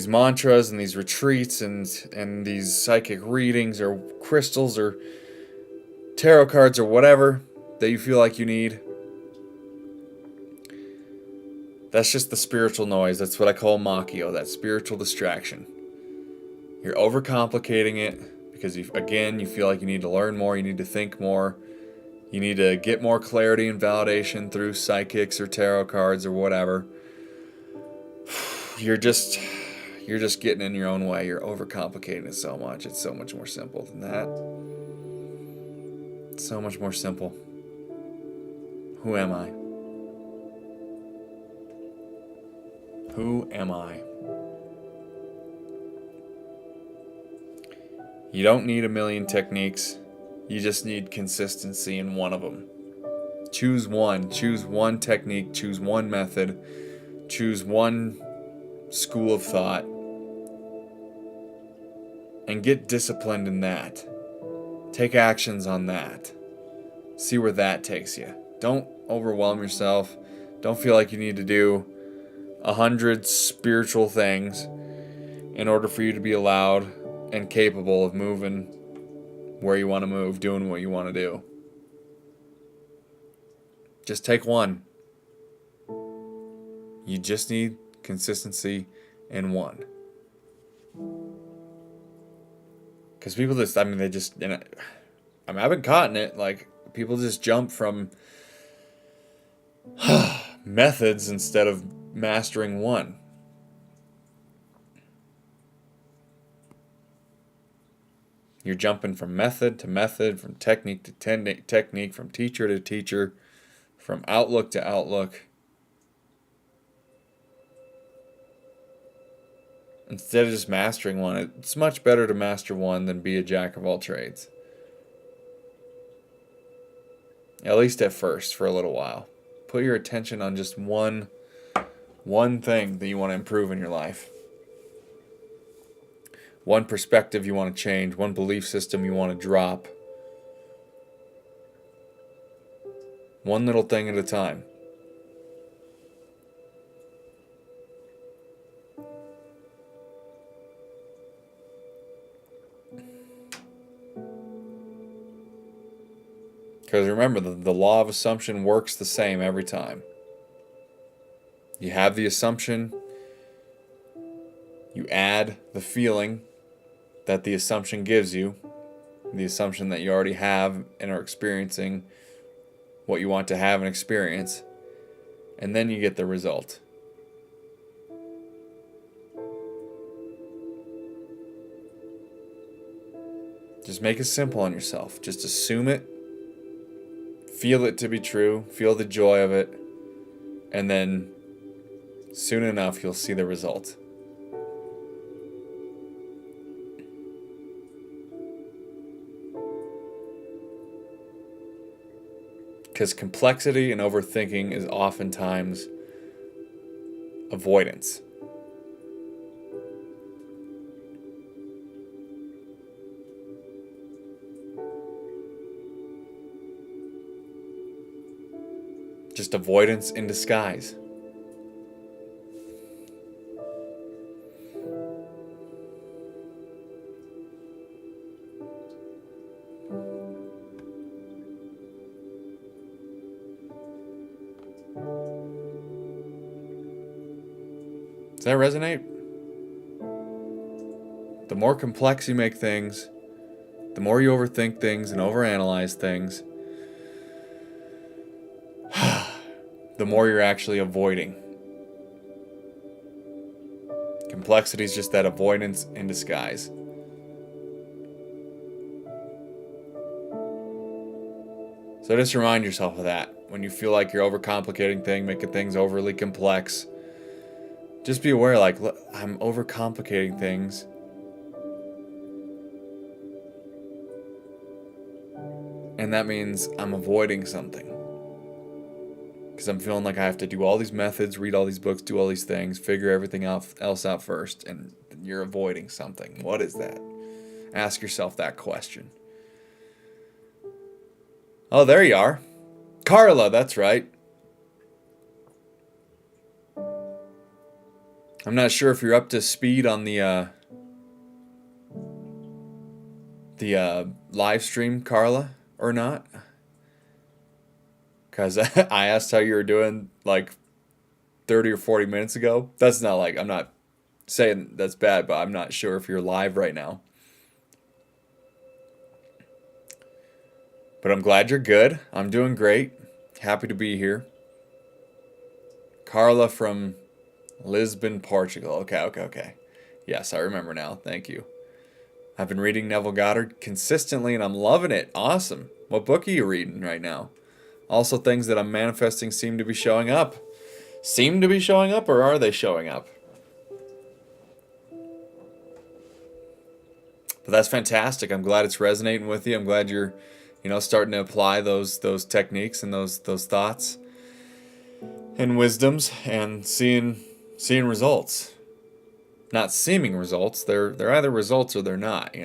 mantras and these retreats and these psychic readings or crystals or tarot cards or whatever that you feel like you need. That's just the spiritual noise. That's what I call Machio, that spiritual distraction. You're overcomplicating it because, you feel like you need to learn more, you need to think more, you need to get more clarity and validation through psychics or tarot cards or whatever. You're just getting in your own way. You're overcomplicating it so much. It's so much more simple than that. It's so much more simple. Who am I? Who am I? You don't need a million techniques. You just need consistency in one of them. Choose one. Choose one technique. Choose one method. Choose one school of thought. And get disciplined in that. Take actions on that. See where that takes you. Don't overwhelm yourself. Don't feel like you need to do 100 spiritual things in order for you to be allowed and capable of moving where you want to move, doing what you want to do. Just take one. You just need consistency in one. Because people just, I've been caught in it. Like, people just jump from methods instead of mastering one. You're jumping from method to method, from technique to technique, from teacher to teacher, from outlook to outlook. Instead of just mastering one, it's much better to master one than be a jack of all trades. At least at first, for a little while. Put your attention on just one thing that you want to improve in your life. One perspective you want to change, one belief system you want to drop. One little thing at a time. Because remember, the law of assumption works the same every time. You have the assumption, you add the feeling that the assumption gives you, the assumption that you already have and are experiencing what you want to have and experience, and then you get the result. Just make it simple on yourself. Just assume it, feel it to be true, feel the joy of it, and then soon enough you'll see the result. Because complexity and overthinking is oftentimes avoidance. Just avoidance in disguise. Does that resonate? The more complex you make things, the more you overthink things and overanalyze things, the more you're actually avoiding. Complexity is just that avoidance in disguise. So just remind yourself of that. When you feel like you're overcomplicating things, making things overly complex, just be aware, like, look, I'm overcomplicating things. And that means I'm avoiding something. Because I'm feeling like I have to do all these methods, read all these books, do all these things, figure everything else out first, and you're avoiding something. What is that? Ask yourself that question. Oh, there you are. Carla, that's right. I'm not sure if you're up to speed on the live stream, Carla, or not. Because I asked how you were doing like 30 or 40 minutes ago. That's not like, I'm not saying that's bad, but I'm not sure if you're live right now. But I'm glad you're good. I'm doing great. Happy to be here. Carla from Lisbon, Portugal. Okay. Yes, I remember now. Thank you. I've been reading Neville Goddard consistently, and I'm loving it. Awesome. What book are you reading right now? Also, things that I'm manifesting seem to be showing up. Seem to be showing up, or are they showing up? But that's fantastic. I'm glad it's resonating with you. I'm glad you're, starting to apply those techniques and those thoughts and wisdoms and seeing results. Not seeming results. They're either results or they're not,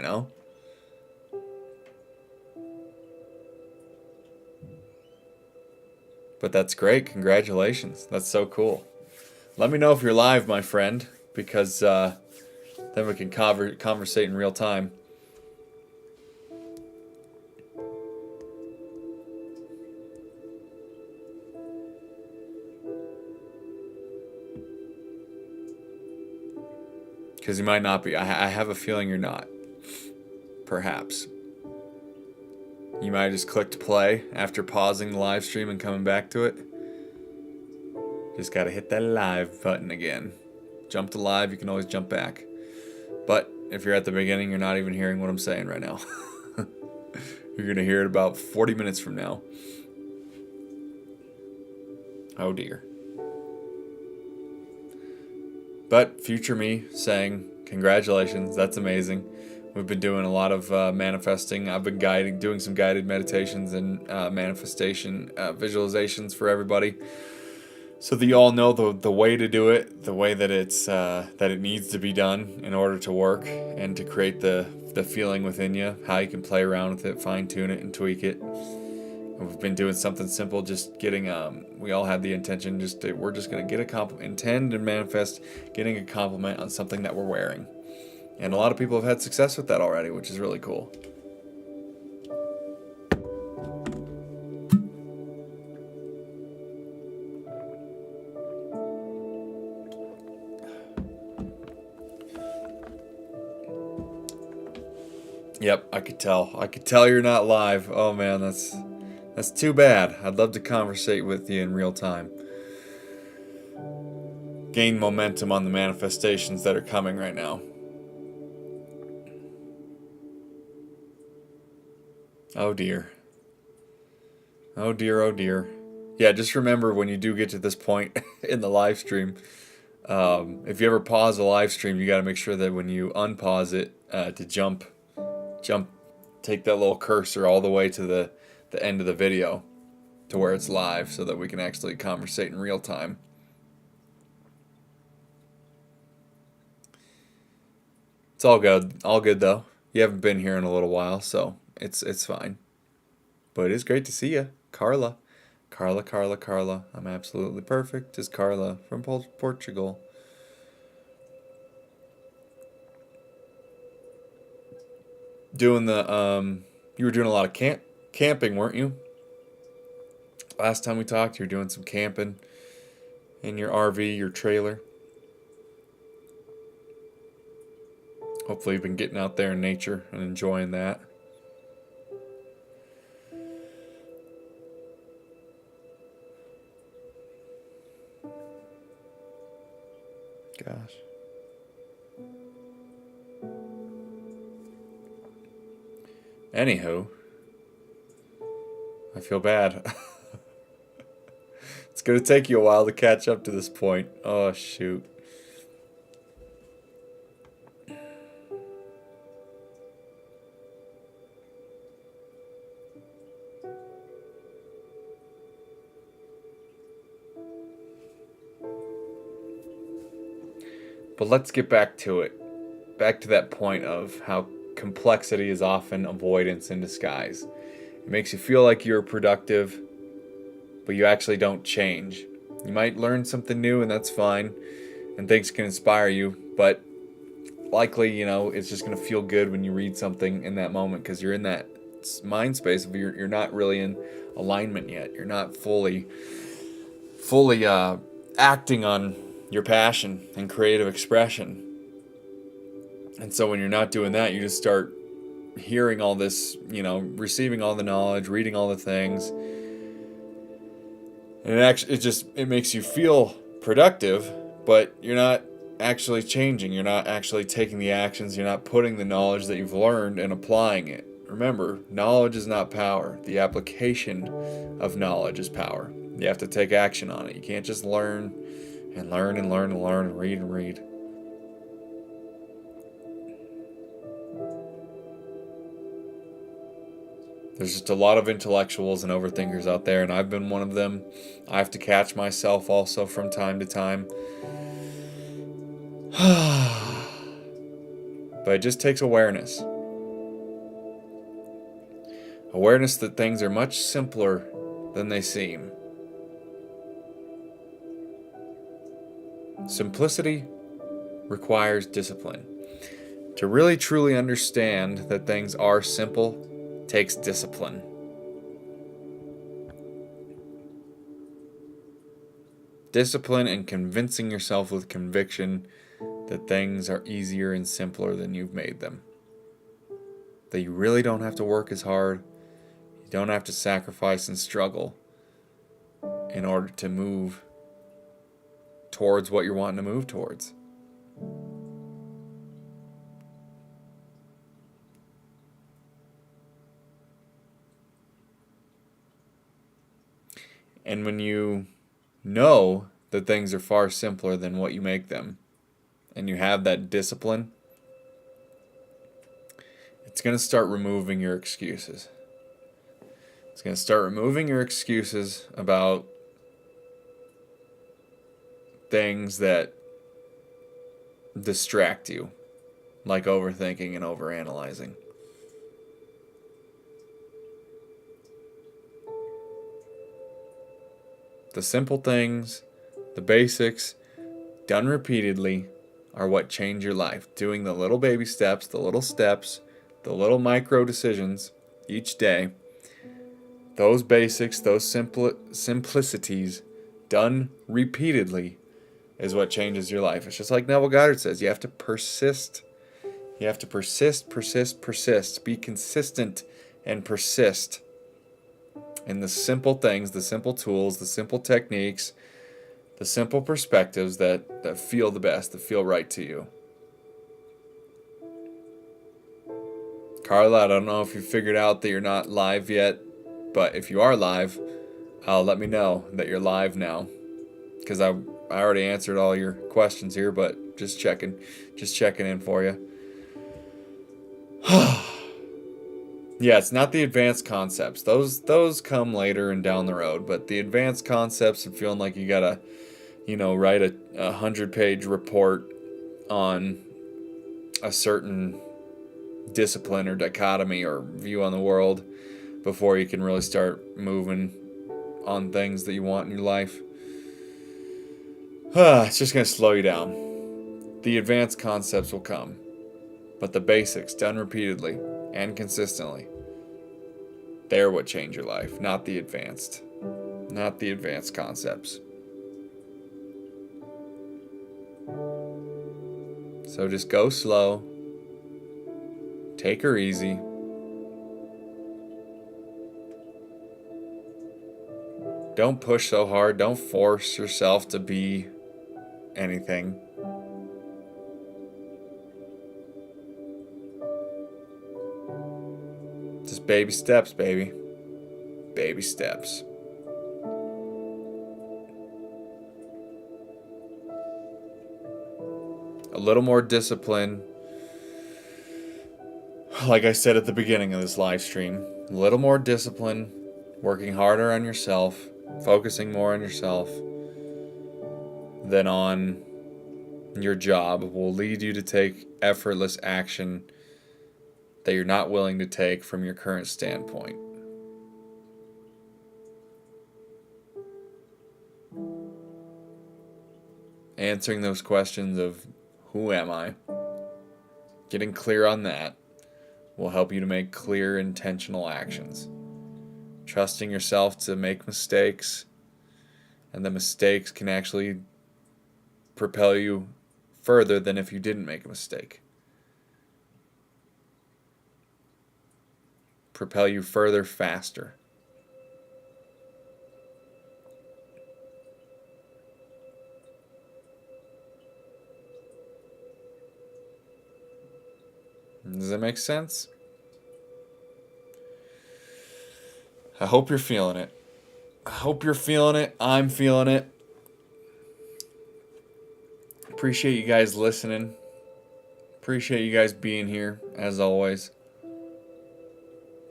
But that's great. Congratulations. That's so cool. Let me know if you're live, my friend, because then we can conversate in real time. Because you might not be. I have a feeling you're not. Perhaps. You might have just clicked play after pausing the live stream and coming back to it. Just gotta hit that live button again. Jump to live, you can always jump back. But if you're at the beginning, you're not even hearing what I'm saying right now. You're gonna hear it about 40 minutes from now. Oh dear. But future me saying, congratulations, that's amazing. We've been doing a lot of manifesting. I've been doing some guided meditations and manifestation visualizations for everybody, so that you all know the way to do it, the way that it needs to be done in order to work and to create the feeling within you, how you can play around with it, fine tune it, and tweak it. We've been doing something simple, just getting, we all had the intention, we're just going to get a compliment, intend and manifest getting a compliment on something that we're wearing. And a lot of people have had success with that already, which is really cool. Yep, I could tell you're not live. Oh man, that's too bad. I'd love to conversate with you in real time. Gain momentum on the manifestations that are coming right now. Oh dear. Oh dear. Yeah, just remember when you do get to this point in the live stream, if you ever pause a live stream, you got to make sure that when you unpause it, to jump, take that little cursor all the way to the end of the video to where it's live so that we can actually conversate in real time. It's all good. All good though. You haven't been here in a little while, so it's fine. But it is great to see you, Carla. Carla. I'm absolutely perfect. Is Carla from Portugal. Doing the you were doing a lot of camping, weren't you? Last time we talked, you were doing some camping in your RV, your trailer. Hopefully you've been getting out there in nature and enjoying that. Gosh. Anywho, I feel bad. It's going to take you a while to catch up to this point. Oh, shoot. But let's get back to it. Back to that point of how complexity is often avoidance in disguise. It makes you feel like you're productive, but you actually don't change. You might learn something new, and that's fine, and things can inspire you, but likely, it's just going to feel good when you read something in that moment because you're in that mind space of you're not really in alignment yet. You're not fully acting on your passion and creative expression. And so when you're not doing that, you just start hearing all this, receiving all the knowledge, reading all the things. And it makes you feel productive, but you're not actually changing. You're not actually taking the actions. You're not putting the knowledge that you've learned and applying it. Remember, knowledge is not power. The application of knowledge is power. You have to take action on it. You can't just learn and learn and learn and learn and read and read. There's just a lot of intellectuals and overthinkers out there, and I've been one of them. I have to catch myself also from time to time. But it just takes awareness. Awareness that things are much simpler than they seem. Simplicity requires discipline. To really truly understand that things are simple takes discipline. Discipline and convincing yourself with conviction that things are easier and simpler than you've made them. That you really don't have to work as hard. You don't have to sacrifice and struggle in order to move towards what you're wanting to move towards. And when you know that things are far simpler than what you make them, and you have that discipline, it's going to start removing your excuses. It's going to start removing your excuses about things that distract you, like overthinking and overanalyzing. The simple things, the basics, done repeatedly, are what change your life. Doing the little baby steps, the little micro decisions each day. Those basics, those simplicities, done repeatedly, is what changes your life. It's just like Neville Goddard says, you have to persist. You have to persist. Be consistent and persist in the simple things, the simple tools, the simple techniques, the simple perspectives that feel the best, that feel right to you. Carla, I don't know if you figured out that you're not live yet, but if you are live, let me know that you're live now, because I already answered all your questions here, but just checking in for you. Yeah, it's not the advanced concepts. Those come later and down the road, but the advanced concepts and feeling like you gotta, write a 100-page report on a certain discipline or dichotomy or view on the world before you can really start moving on things that you want in your life. It's just going to slow you down. The advanced concepts will come, but the basics done repeatedly and consistently, they're what change your life, not the advanced concepts. So just go slow, take her easy. Don't push so hard. Don't force yourself to be anything. Just baby steps, baby. Baby steps. A little more discipline. Like I said at the beginning of this live stream, a little more discipline, working harder on yourself, focusing more on yourself than on your job will lead you to take effortless action that you're not willing to take from your current standpoint. Answering those questions of who am I? Getting clear on that will help you to make clear, intentional actions. Trusting yourself to make mistakes, and the mistakes can actually propel you further than if you didn't make a mistake. Propel you further faster. Does that make sense? I hope you're feeling it. I'm feeling it. Appreciate you guys listening. Appreciate you guys being here, as always.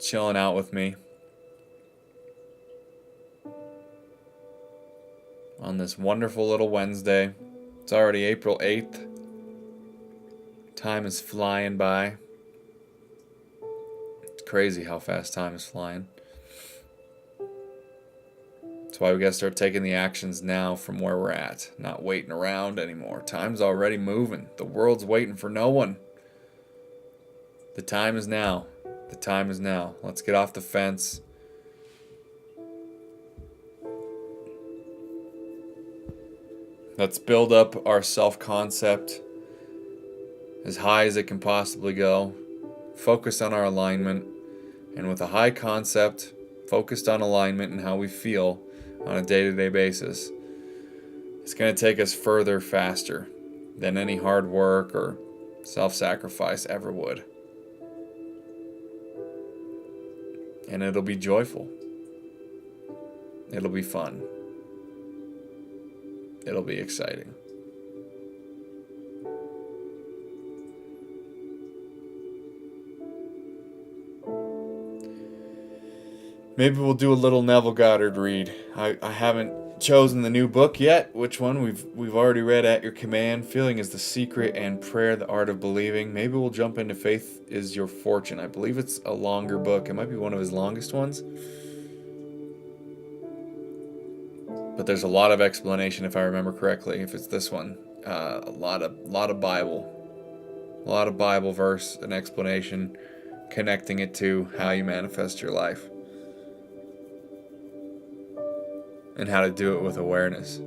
Chilling out with me. On this wonderful little Wednesday. It's already April 8th. Time is flying by. It's crazy how fast time is flying. That's why we gotta start taking the actions now from where we're at. Not waiting around anymore. Time's already moving. The world's waiting for no one. The time is now. The time is now. Let's get off the fence. Let's build up our self-concept as high as it can possibly go. Focus on our alignment. And with a high concept, focused on alignment and how we feel on a day-to-day basis, it's going to take us further faster than any hard work or self-sacrifice ever would. And it'll be joyful. It'll be fun. It'll be exciting. Maybe we'll do a little Neville Goddard read. I haven't chosen the new book yet. Which one? We've already read At Your Command, Feeling is the Secret, and Prayer, the Art of Believing. Maybe we'll jump into Faith is Your Fortune. I believe it's a longer book. It might be one of his longest ones. But there's a lot of explanation, if I remember correctly, if it's this one. A lot of Bible. A lot of Bible verse and explanation connecting it to how you manifest your life. And how to do it with awareness.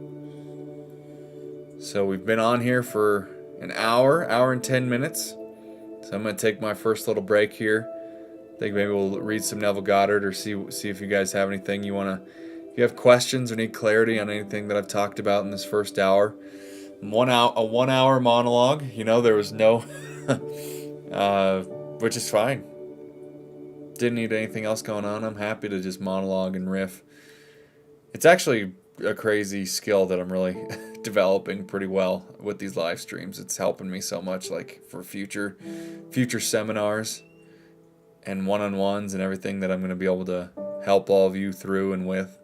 So we've been on here for an hour and 10 minutes. So I'm going to take my first little break here. I think maybe we'll read some Neville Goddard or see if you guys have anything you want to, if you have questions or need clarity on anything that I've talked about in this first hour. A 1 hour monologue. There was no, which is fine. Didn't need anything else going on. I'm happy to just monologue and riff. It's actually a crazy skill that I'm really developing pretty well with these live streams. It's helping me so much, like for future seminars and one-on-ones and everything that I'm going to be able to help all of you through and with.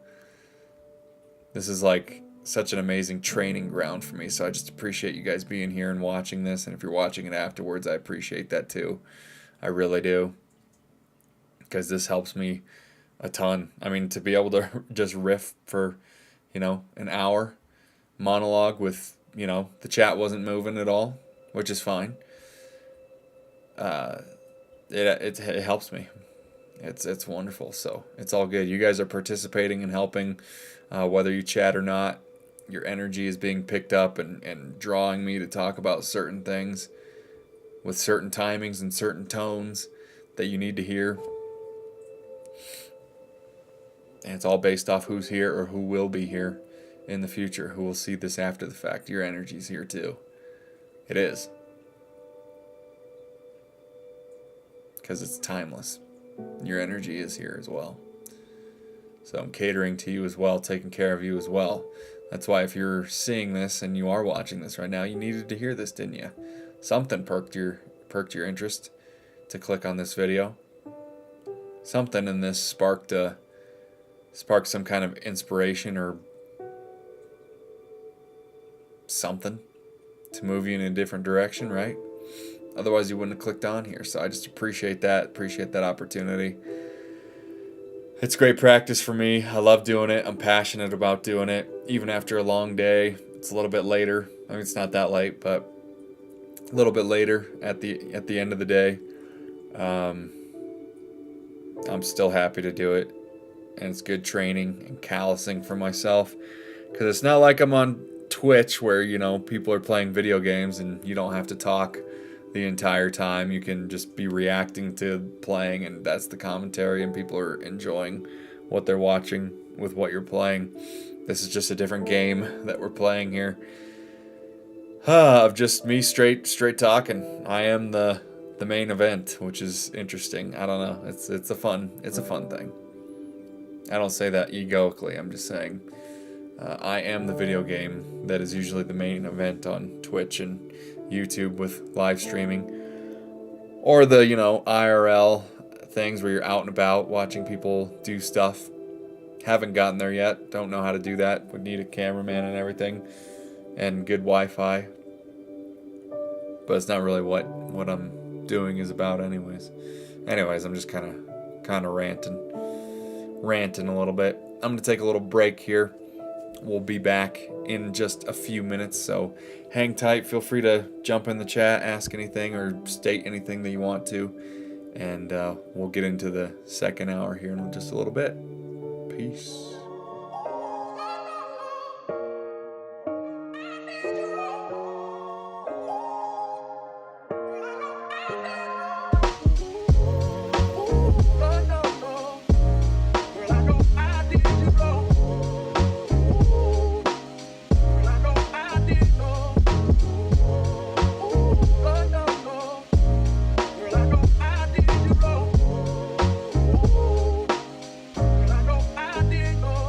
This is like such an amazing training ground for me, so I just appreciate you guys being here and watching this, and if you're watching it afterwards, I appreciate that too. I really do, because this helps me a ton. I mean, to be able to just riff for, an hour monologue with, the chat wasn't moving at all, which is fine. It helps me. It's wonderful. So it's all good. You guys are participating and helping, whether you chat or not. Your energy is being picked up and drawing me to talk about certain things with certain timings and certain tones that you need to hear. And it's all based off who's here or who will be here in the future, who will see this after the fact. Your energy's here too. It is. Because it's timeless. Your energy is here as well. So I'm catering to you as well, taking care of you as well. That's why if you're seeing this and you are watching this right now, you needed to hear this, didn't you? Something perked your interest to click on this video. Something in this sparked some kind of inspiration or something to move you in a different direction, right? Otherwise you wouldn't have clicked on here. So I just appreciate that opportunity. It's great practice for me. I love doing it. I'm passionate about doing it. Even after a long day, it's a little bit later. I mean, it's not that late, but a little bit later at the end of the day. I'm still happy to do it. And it's good training and callousing for myself. Because it's not like I'm on Twitch where, people are playing video games and you don't have to talk the entire time. You can just be reacting to playing, and that's the commentary, and people are enjoying what they're watching with what you're playing. This is just a different game that we're playing here. Of just me straight talking. I am the main event, which is interesting. I don't know. It's a fun thing. I don't say that egoically. I'm just saying I am the video game that is usually the main event on Twitch and YouTube with live streaming, or the IRL things where you're out and about watching people do stuff. Haven't gotten there yet. Don't know how to do that. Would need a cameraman and everything, and good Wi-Fi. But it's not really what I'm doing is about, anyways. I'm just kind of ranting a little bit. I'm gonna take a little break here. We'll be back in just a few minutes, so hang tight. Feel free to jump in the chat, ask anything, or state anything that you want to, and we'll get into the second hour here in just a little bit. Peace. I did go.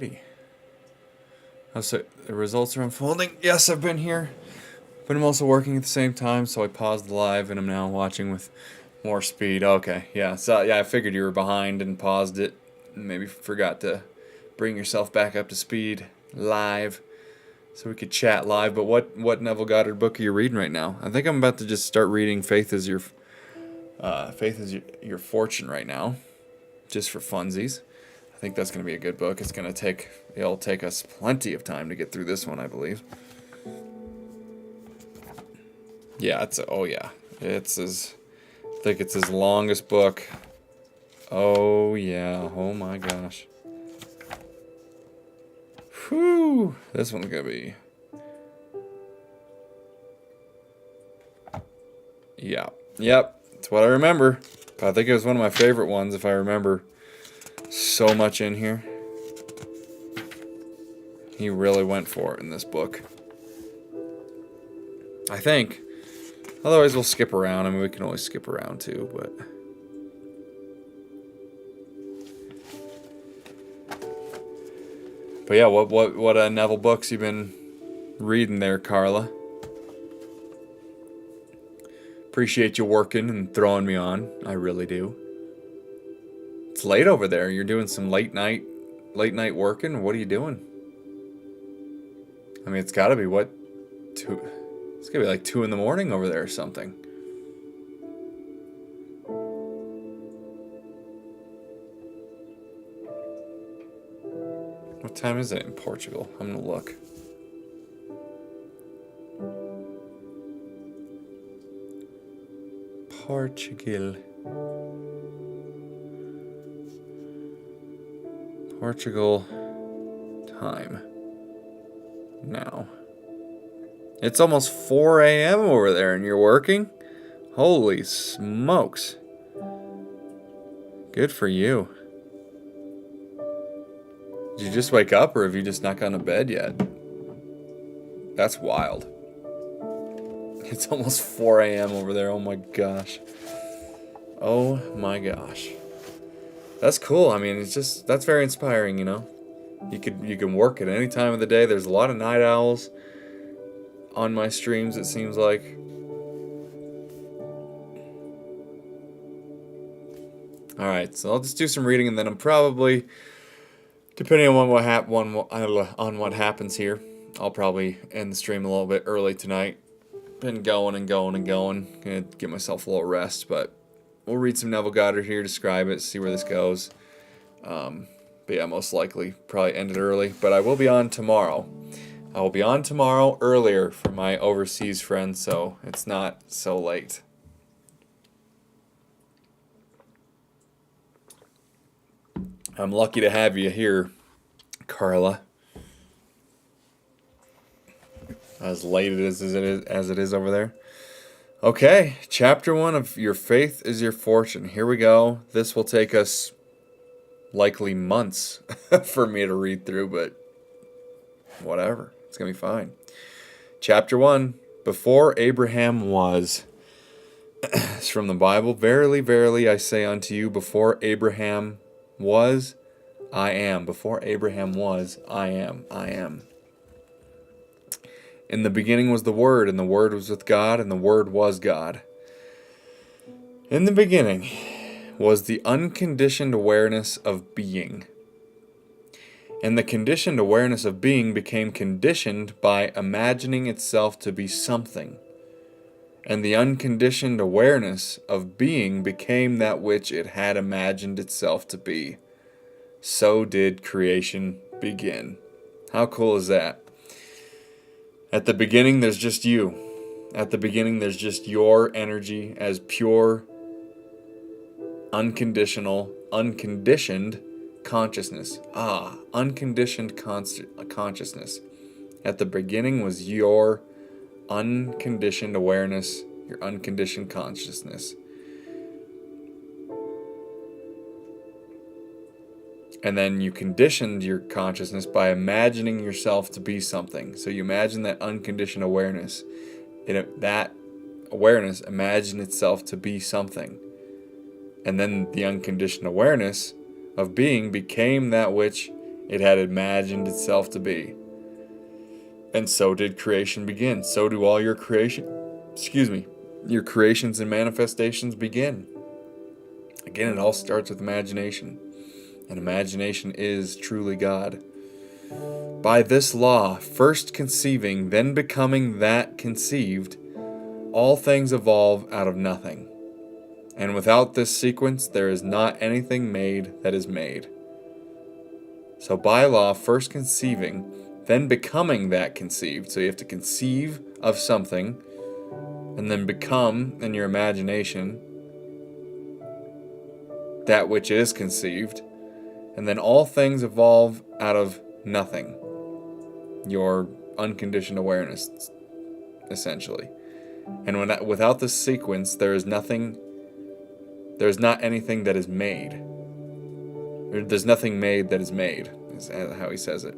Alrighty. So the results are unfolding. Yes, I've been here. But I'm also working at the same time, so I paused the live and I'm now watching with more speed. Okay, yeah. So yeah, I figured you were behind and paused it. Maybe forgot to bring yourself back up to speed live so we could chat live. But what Neville Goddard book are you reading right now? I think I'm about to just start reading Faith is Your Fortune right now, just for funsies. I think that's going to be a good book. It'll take us plenty of time to get through this one, I believe. Yeah, I think it's his longest book. Oh yeah, oh my gosh. Whew, this one's gonna be. Yeah, yep, that's what I remember. I think it was one of my favorite ones, if I remember. So much in here. He really went for it in this book. I think. Otherwise, we'll skip around. I mean, we can always skip around too, but. But yeah, what Neville books you been reading there, Carla? Appreciate you working and throwing me on. I really do. It's late over there. You're doing some late night working. What are you doing? I mean, it's got to be what, 2. It's gonna be like 2 in the morning over there or something. What time is it in Portugal? I'm gonna look. Portugal time now. It's almost 4 a.m. over there and you're working? Holy smokes. Good for you. Did you just wake up or have you just not gone to bed yet? That's wild. It's almost 4 a.m. over there. Oh my gosh. Oh my gosh. That's cool. I mean, that's very inspiring, you know? You can work at any time of the day. There's a lot of night owls on my streams, it seems like. Alright, so I'll just do some reading and then I'm probably, depending on what happens here, I'll probably end the stream a little bit early tonight. Been going and going and going. Gonna give myself a little rest, but we'll read some Neville Goddard here, describe it, see where this goes. But yeah, most likely probably end it early, but I will be on tomorrow. I will be on tomorrow earlier for my overseas friends, so it's not so late. I'm lucky to have you here, Carla. As late as it is over there. Okay, chapter 1 of Your Faith is Your Fortune. Here we go. This will take us likely months for me to read through, but whatever. It's going to be fine. Chapter 1, Before Abraham Was. It's from the Bible. Verily, verily, I say unto you, before Abraham was, I am. Before Abraham was, I am. I am. In the beginning was the Word, and the Word was with God, and the Word was God. In the beginning was the unconditioned awareness of being. And the conditioned awareness of being became conditioned by imagining itself to be something. And the unconditioned awareness of being became that which it had imagined itself to be. So did creation begin. How cool is that? At the beginning, there's just you. At the beginning, there's just your energy as pure, unconditioned consciousness. Unconditioned consciousness. At the beginning was your unconditioned awareness, your unconditioned consciousness. And then you conditioned your consciousness by imagining yourself to be something. So you imagine that unconditioned awareness. That awareness imagined itself to be something. And then the unconditioned awareness of being became that which it had imagined itself to be. And so did creation begin. So do all your your creations and manifestations begin. Again, it all starts with imagination. And imagination is truly God. By this law, first conceiving, then becoming that conceived, all things evolve out of nothing. And without this sequence, there is not anything made that is made. So by law, first conceiving, then becoming that conceived. So you have to conceive of something, and then become, in your imagination, that which is conceived. And then all things evolve out of nothing. Your unconditioned awareness, essentially. And without this sequence, there is not anything that is made. There's nothing made that is made, is how he says it.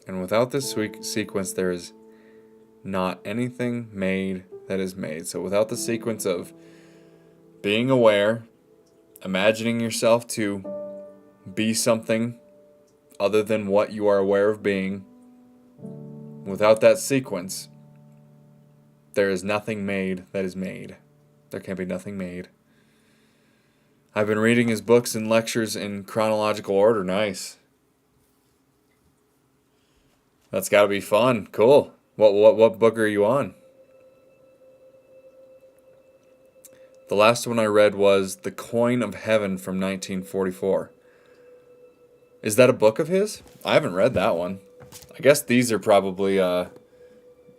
And without this sequence, there is not anything made that is made. So without the sequence of being aware, imagining yourself to be something other than what you are aware of being, without that sequence, there is nothing made that is made. There can be nothing made. I've been reading his books and lectures in chronological order. Nice. That's got to be fun. Cool. What book are you on? The last one I read was The Coin of Heaven from 1944. Is that a book of his? I haven't read that one. I guess these are probably all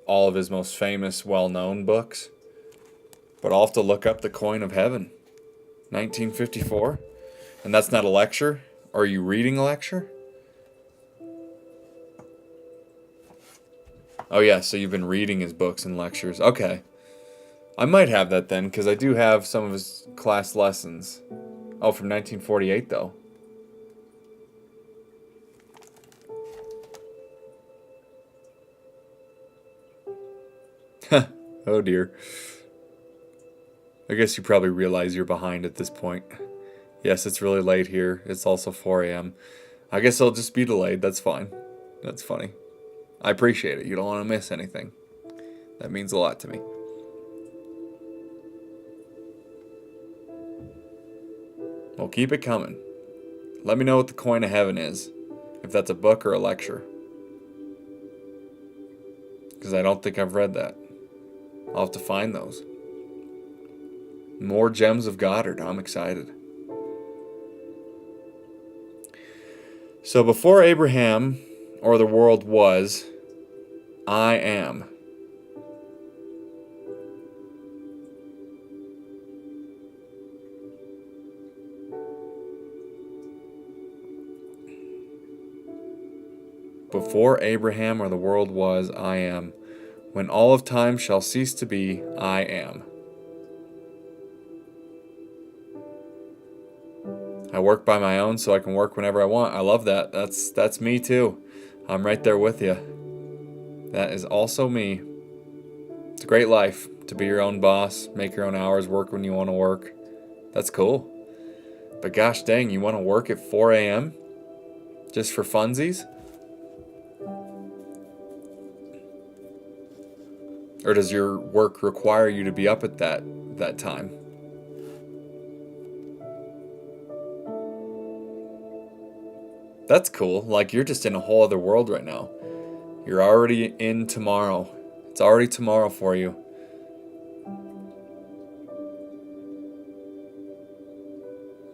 of his most famous, well-known books. But I'll have to look up The Coin of Heaven, 1954. And that's not a lecture? Are you reading a lecture? Oh yeah, so you've been reading his books and lectures. Okay. I might have that then, because I do have some of his class lessons. Oh, from 1948 though. Oh dear. I guess you probably realize you're behind at this point. Yes, it's really late here. It's also 4 a.m. I guess I'll just be delayed. That's fine. That's funny. I appreciate it. You don't want to miss anything. That means a lot to me. Well, keep it coming. Let me know what the Coin of Heaven is. If that's a book or a lecture. Because I don't think I've read that. I'll have to find those. More Gems of Goddard. I'm excited. So before Abraham or the world was, I am. Before Abraham or the world was, I am. When all of time shall cease to be, I am. I work by my own so I can work whenever I want. I love that. That's me too. I'm right there with you. That is also me. It's a great life to be your own boss, make your own hours, work when you want to work. That's cool. But gosh dang, you want to work at 4 a.m. just for funsies? Or does your work require you to be up at that time? That's cool. Like, you're just in a whole other world right now. You're already in tomorrow. It's already tomorrow for you.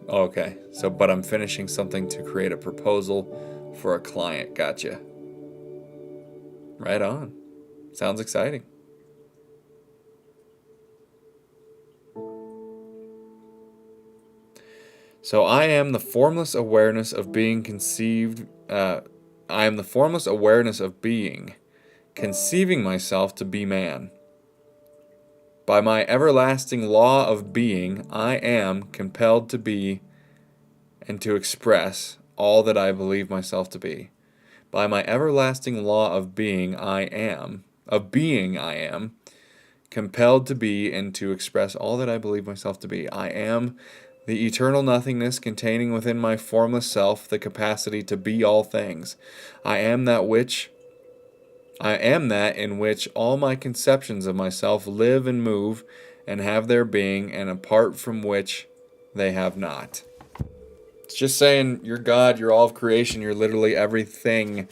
Okay. So, but I'm finishing something to create a proposal for a client. Gotcha. Right on. Sounds exciting. So I am the formless awareness of being conceived. I am the formless awareness of being, conceiving myself to be man. By my everlasting law of being, I am compelled to be and to express all that I believe myself to be. By my everlasting law of being, I am compelled to be and to express all that I believe myself to be. I am the eternal nothingness containing within my formless self the capacity to be all things. I am that in which all my conceptions of myself live and move and have their being, and apart from which they have not. It's just saying you're God, you're all of creation, you're literally everything,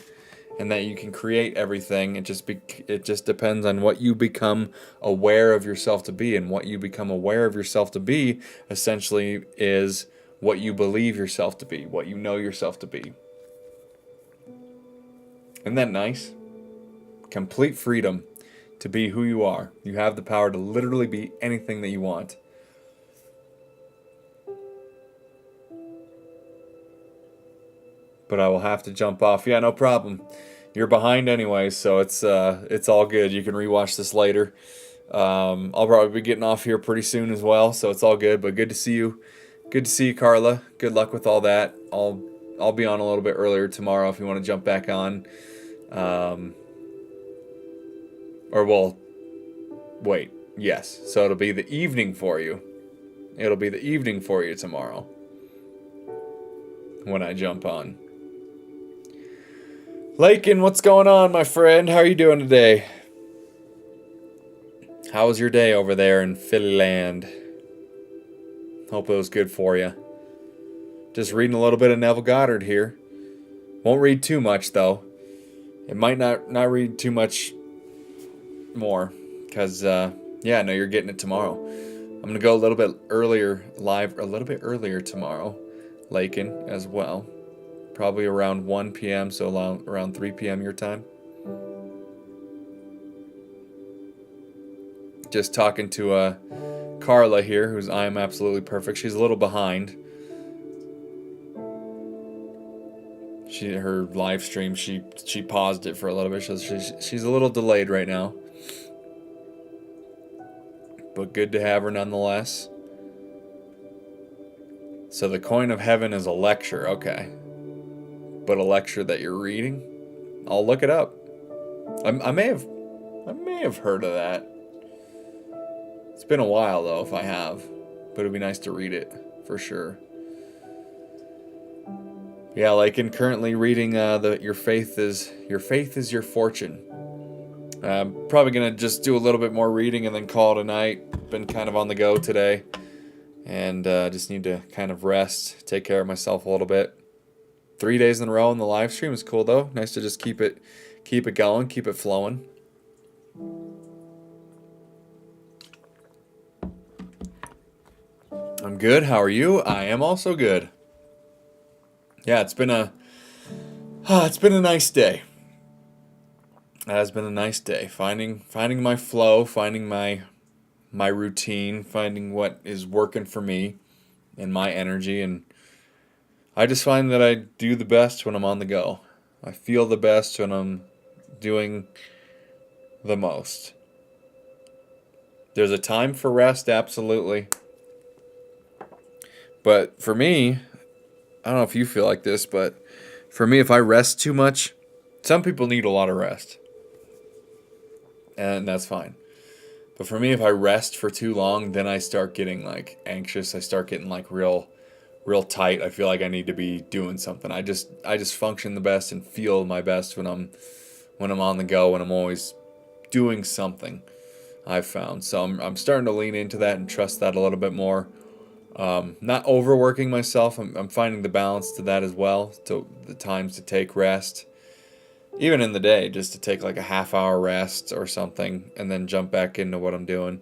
and that you can create everything. It just depends on what you become aware of yourself to be, and what you become aware of yourself to be essentially is what you believe yourself to be, what you know yourself to be. Isn't that nice? Complete freedom to be who you are. You have the power to literally be anything that you want. But I will have to jump off. Yeah, no problem. You're behind anyway, so it's all good. You can rewatch this later. I'll probably be getting off here pretty soon as well, so it's all good. But good to see you. Good to see you, Carla. Good luck with all that. I'll be on a little bit earlier tomorrow if you want to jump back on. Or well, wait, yes. So it'll be the evening for you. It'll be the evening for you tomorrow when I jump on. Lakin, what's going on, my friend? How are you doing today? How was your day over there in Philly land? Hope it was good for you. Just reading a little bit of Neville Goddard here. Won't read too much, though. It might not read too much more, because yeah, no, you're getting it tomorrow. I'm gonna go a little bit earlier tomorrow, Lakin, as well, probably around 1 p.m. so around 3 p.m. your time. Just talking to Carla here, who's I Am Absolutely Perfect. She's a little behind. Her live stream, she paused it for a little bit, so she's a little delayed right now. But good to have her nonetheless. So the coin of heaven is a lecture, okay. But a lecture that you're reading? I'll look it up. I may have heard of that. It's been a while though, if I have. But it'd be nice to read it, for sure. Yeah, like in currently reading your faith is your fortune. Probably gonna just do a little bit more reading and then call it a night. Been kind of on the go today, and just need to kind of rest, take care of myself a little bit. 3 days in a row on the live stream is cool though. Nice to just keep it going, keep it flowing. I'm good. How are you? I am also good. Yeah, it's been a nice day. It has been a nice day. Finding my flow, finding my routine, finding what is working for me and my energy, and I just find that I do the best when I'm on the go. I feel the best when I'm doing the most. There's a time for rest, absolutely. But for me, I don't know if you feel like this, but for me, if I rest too much, some people need a lot of rest. And that's fine. But for me, if I rest for too long, then I start getting like anxious. I start getting like real tight. I feel like I need to be doing something. I just function the best and feel my best when I'm on the go, when I'm always doing something, I've found. So I'm starting to lean into that and trust that a little bit more. Not overworking myself. I'm finding the balance to that as well. To the times to take rest. Even in the day, just to take like a half-hour rest or something and then jump back into what I'm doing.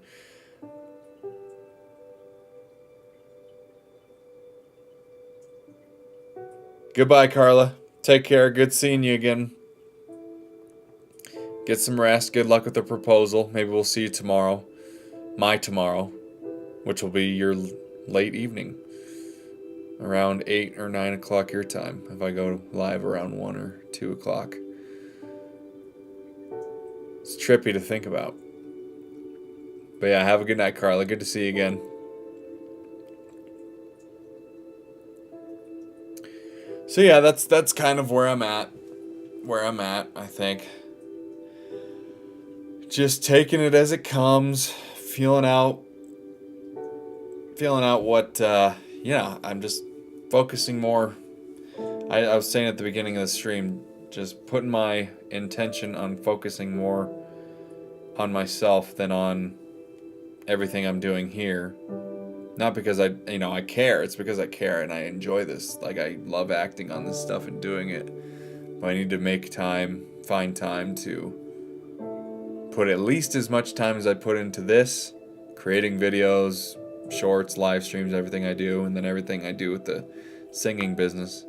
Goodbye, Carla. Take care. Good seeing you again. Get some rest. Good luck with the proposal. Maybe we'll see you tomorrow. My tomorrow, which will be your late evening. Around 8 or 9 o'clock your time. If I go live around 1 or 2 o'clock. It's trippy to think about. But yeah, have a good night, Carla. Good to see you again. So yeah, that's kind of where I'm at. I think. just taking it as it comes, feeling out what, I'm just focusing more. I was saying at the beginning of the stream, just putting my intention on focusing more on myself than on everything I'm doing here. Not because I care. It's because I care and I enjoy this. Like, I love acting on this stuff and doing it. But I need to find time to put at least as much time as I put into this, creating videos, shorts, live streams, everything I do, and then everything I do with the singing business.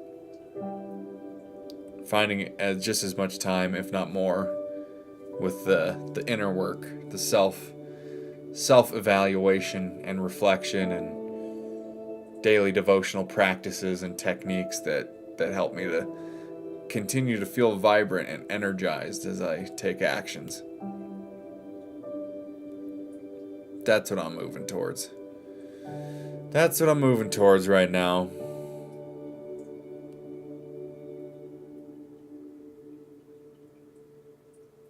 Finding just as much time, if not more, with the inner work, the self-evaluation and reflection and daily devotional practices and techniques that help me to continue to feel vibrant and energized as I take actions. That's what I'm moving towards. That's what I'm moving towards right now.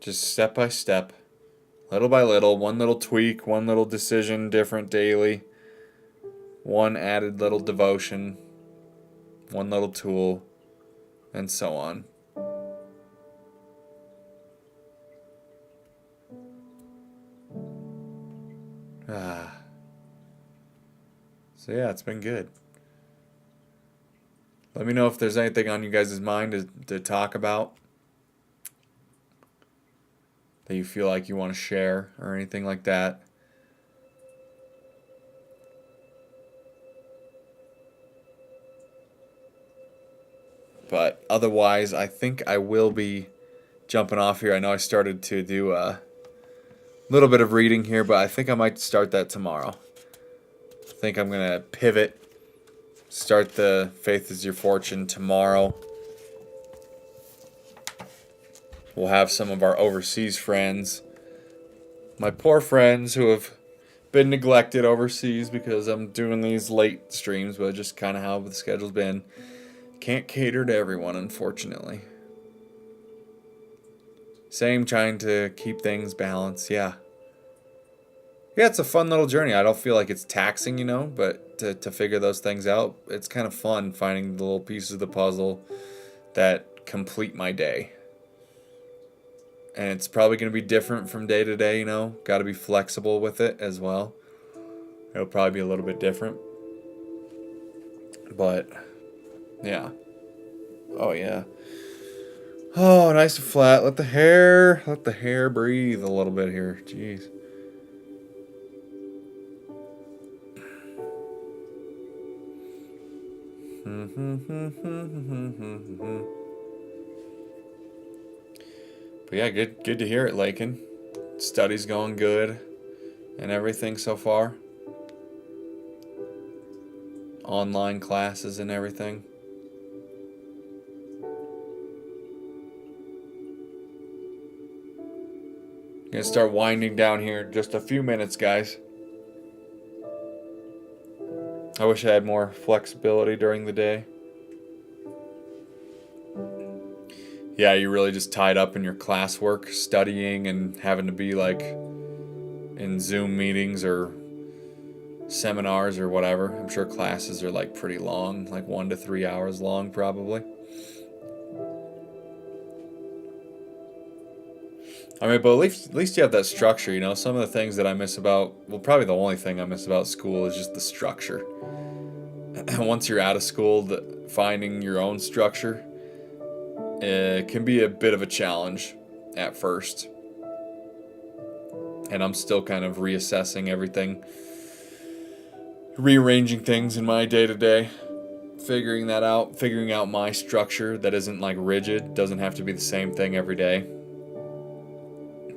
Just step by step, little by little, one little tweak, one little decision different daily, one added little devotion, one little tool, and so on. So yeah, it's been good. Let me know if there's anything on you guys' mind to talk about that you feel like you want to share or anything like that. But otherwise, I think I will be jumping off here. I know I started to do a little bit of reading here, but I think I might start that tomorrow. I think I'm going to pivot, start the Faith is Your Fortune tomorrow. We'll have some of our overseas friends, my poor friends who have been neglected overseas because I'm doing these late streams, but just kind of how the schedule's been. Can't cater to everyone, unfortunately. Same, trying to keep things balanced, yeah. Yeah, it's a fun little journey. I don't feel like it's taxing, but to figure those things out, it's kind of fun finding the little pieces of the puzzle that complete my day. And it's probably going to be different from day to day, Got to be flexible with it as well. It'll probably be a little bit different. But, yeah. Oh, yeah. Oh, nice and flat. Let the hair breathe a little bit here. Jeez. But yeah, good to hear it, Lakin. Study's going good and everything so far. Online classes and everything. Gonna start winding down here in just a few minutes, guys. I wish I had more flexibility during the day. Yeah, you're really just tied up in your classwork, studying and having to be like in Zoom meetings or seminars or whatever. I'm sure classes are like pretty long, like 1 to 3 hours long probably. I mean, but at least you have that structure, Some of the things that I miss about, well, probably the only thing I miss about school is just the structure. Once you're out of school, finding your own structure can be a bit of a challenge at first. And I'm still kind of reassessing everything, rearranging things in my day-to-day, figuring out my structure that isn't like rigid, doesn't have to be the same thing every day,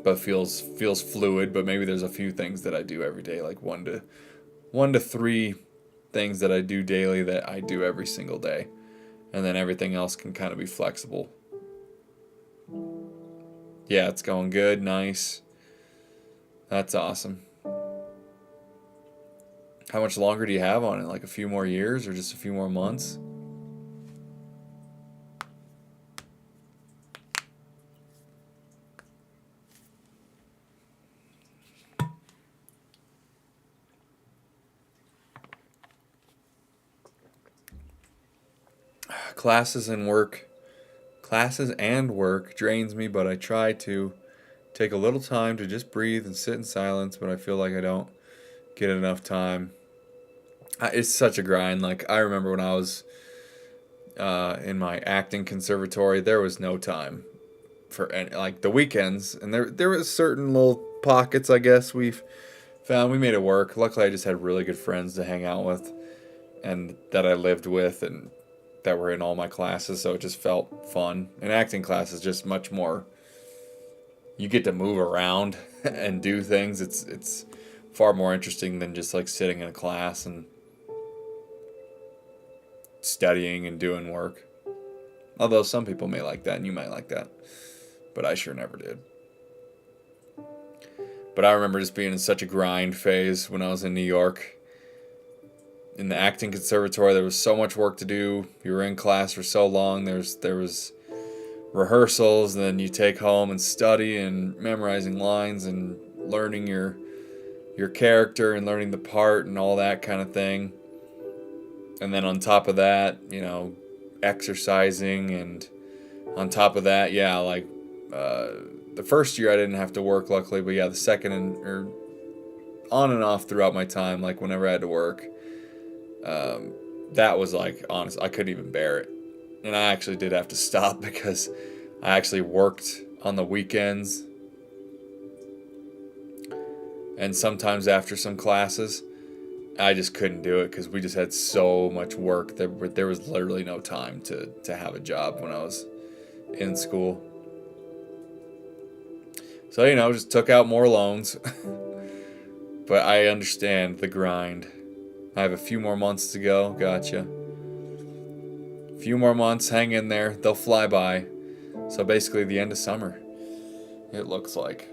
but feels fluid. But maybe there's a few things that I do every day, like one to three things that I do daily that I do every single day, and then everything else can kind of be flexible. Yeah, it's going good. Nice. That's awesome. How much longer do you have on it? Like a few more years or just a few more months? classes and work drains me, but I try to take a little time to just breathe and sit in silence, but I feel like I don't get enough time. It's such a grind. Like, I remember when I was in my acting conservatory, there was no time for any, like, the weekends, and there was certain little pockets, I guess, we've found. We made it work. Luckily, I just had really good friends to hang out with, and that I lived with, and that were in all my classes, so it just felt fun. And acting class is just much more, you get to move around and do things. It's far more interesting than just like sitting in a class and studying and doing work. Although some people may like that, and you might like that, but I sure never did. But I remember just being in such a grind phase when I was in New York. In the acting conservatory, there was so much work to do. You were in class for so long. There was rehearsals, and then you take home and study and memorizing lines and learning your character and learning the part and all that kind of thing. And then on top of that, exercising, and on top of that, the first year I didn't have to work, luckily, but the second or on and off throughout my time, like whenever I had to work, that was like, honest, I couldn't even bear it. And I actually did have to stop because I actually worked on the weekends and sometimes after some classes. I just couldn't do it because we just had so much work that there was literally no time to have a job when I was in school. So, just took out more loans. But I understand the grind. I have a few more months to go. Gotcha. A few more months, hang in there. They'll fly by. So basically the end of summer, it looks like.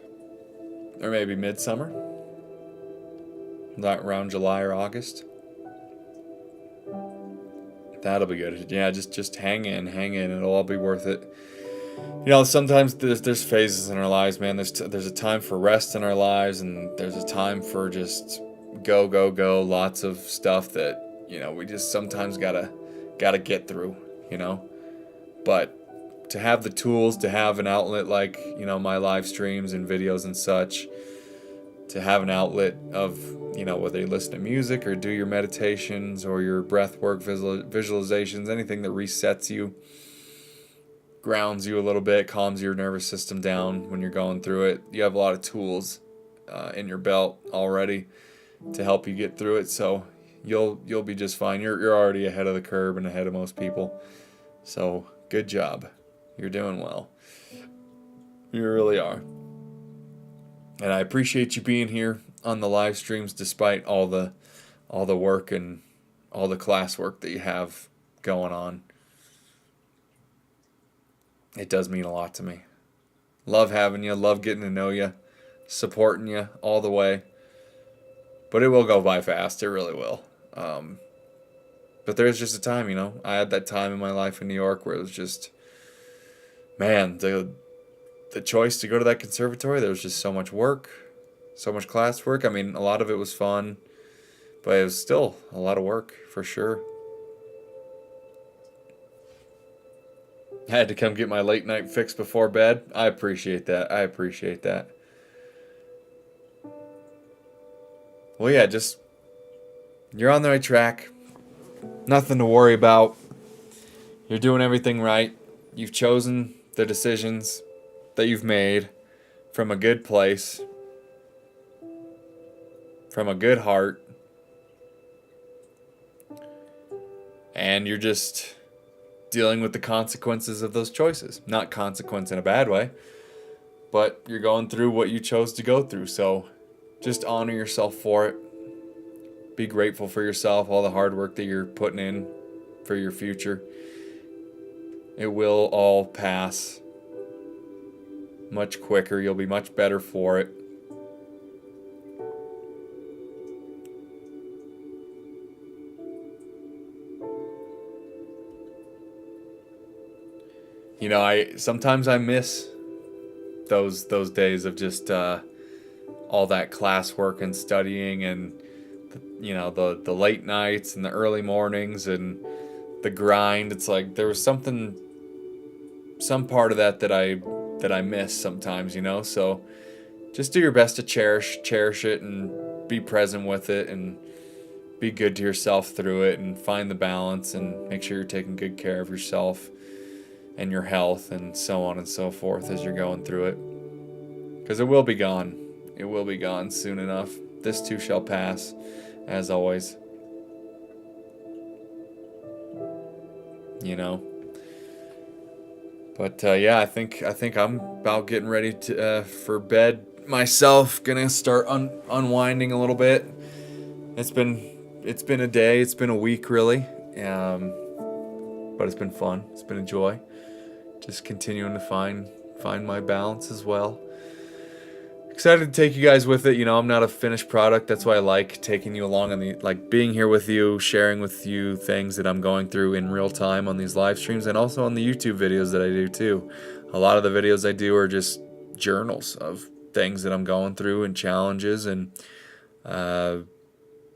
Or maybe midsummer. Not around July or August. That'll be good. Yeah, just hang in. It'll all be worth it. Sometimes there's phases in our lives, man. There's a time for rest in our lives, and there's a time for just go. Lots of stuff that we just sometimes gotta get through. But to have the tools, to have an outlet like my live streams and videos and such, to have an outlet of whether you listen to music or do your meditations or your breath work, visualizations, anything that resets you, grounds you a little bit, calms your nervous system down when you're going through it. You have a lot of tools in your belt already to help you get through it, so you'll be just fine. You're already ahead of the curve and ahead of most people. So good job. You're doing well. You really are. And I appreciate you being here on the live streams despite all the work and all the classwork that you have going on. It does mean a lot to me. Love having you, love getting to know you, supporting you all the way. But it will go by fast, it really will. But there's just a time, I had that time in my life in New York where it was just, man, the choice to go to that conservatory, there was just so much work, so much classwork. I mean, a lot of it was fun, but it was still a lot of work, for sure. I had to come get my late night fix before bed. I appreciate that. Well, yeah, just, you're on the right track. Nothing to worry about. You're doing everything right. You've chosen the decisions that you've made from a good place, from a good heart, and you're just dealing with the consequences of those choices. Not consequence in a bad way, but you're going through what you chose to go through, so just honor yourself for it. Be grateful for yourself, all the hard work that you're putting in for your future. It will all pass much quicker. You'll be much better for it. Sometimes I miss those days of just all that classwork and studying, and the late nights and the early mornings and the grind. It's like there was some part of that I miss sometimes, you know. So just do your best to cherish it and be present with it and be good to yourself through it and find the balance and make sure you're taking good care of yourself and your health and so on and so forth as you're going through it. Because it will be gone. It will be gone soon enough. This too shall pass, as always. You know. But yeah, I think I'm about getting ready to for bed myself. Gonna start unwinding a little bit. It's been a day. It's been a week really. But it's been fun. It's been a joy. Just continuing to find my balance as well. Excited to take you guys with it. You know, I'm not a finished product. That's why I like taking you along on being here with you, sharing with you things that I'm going through in real time on these live streams and also on the YouTube videos that I do too. A lot of the videos I do are just journals of things that I'm going through and challenges and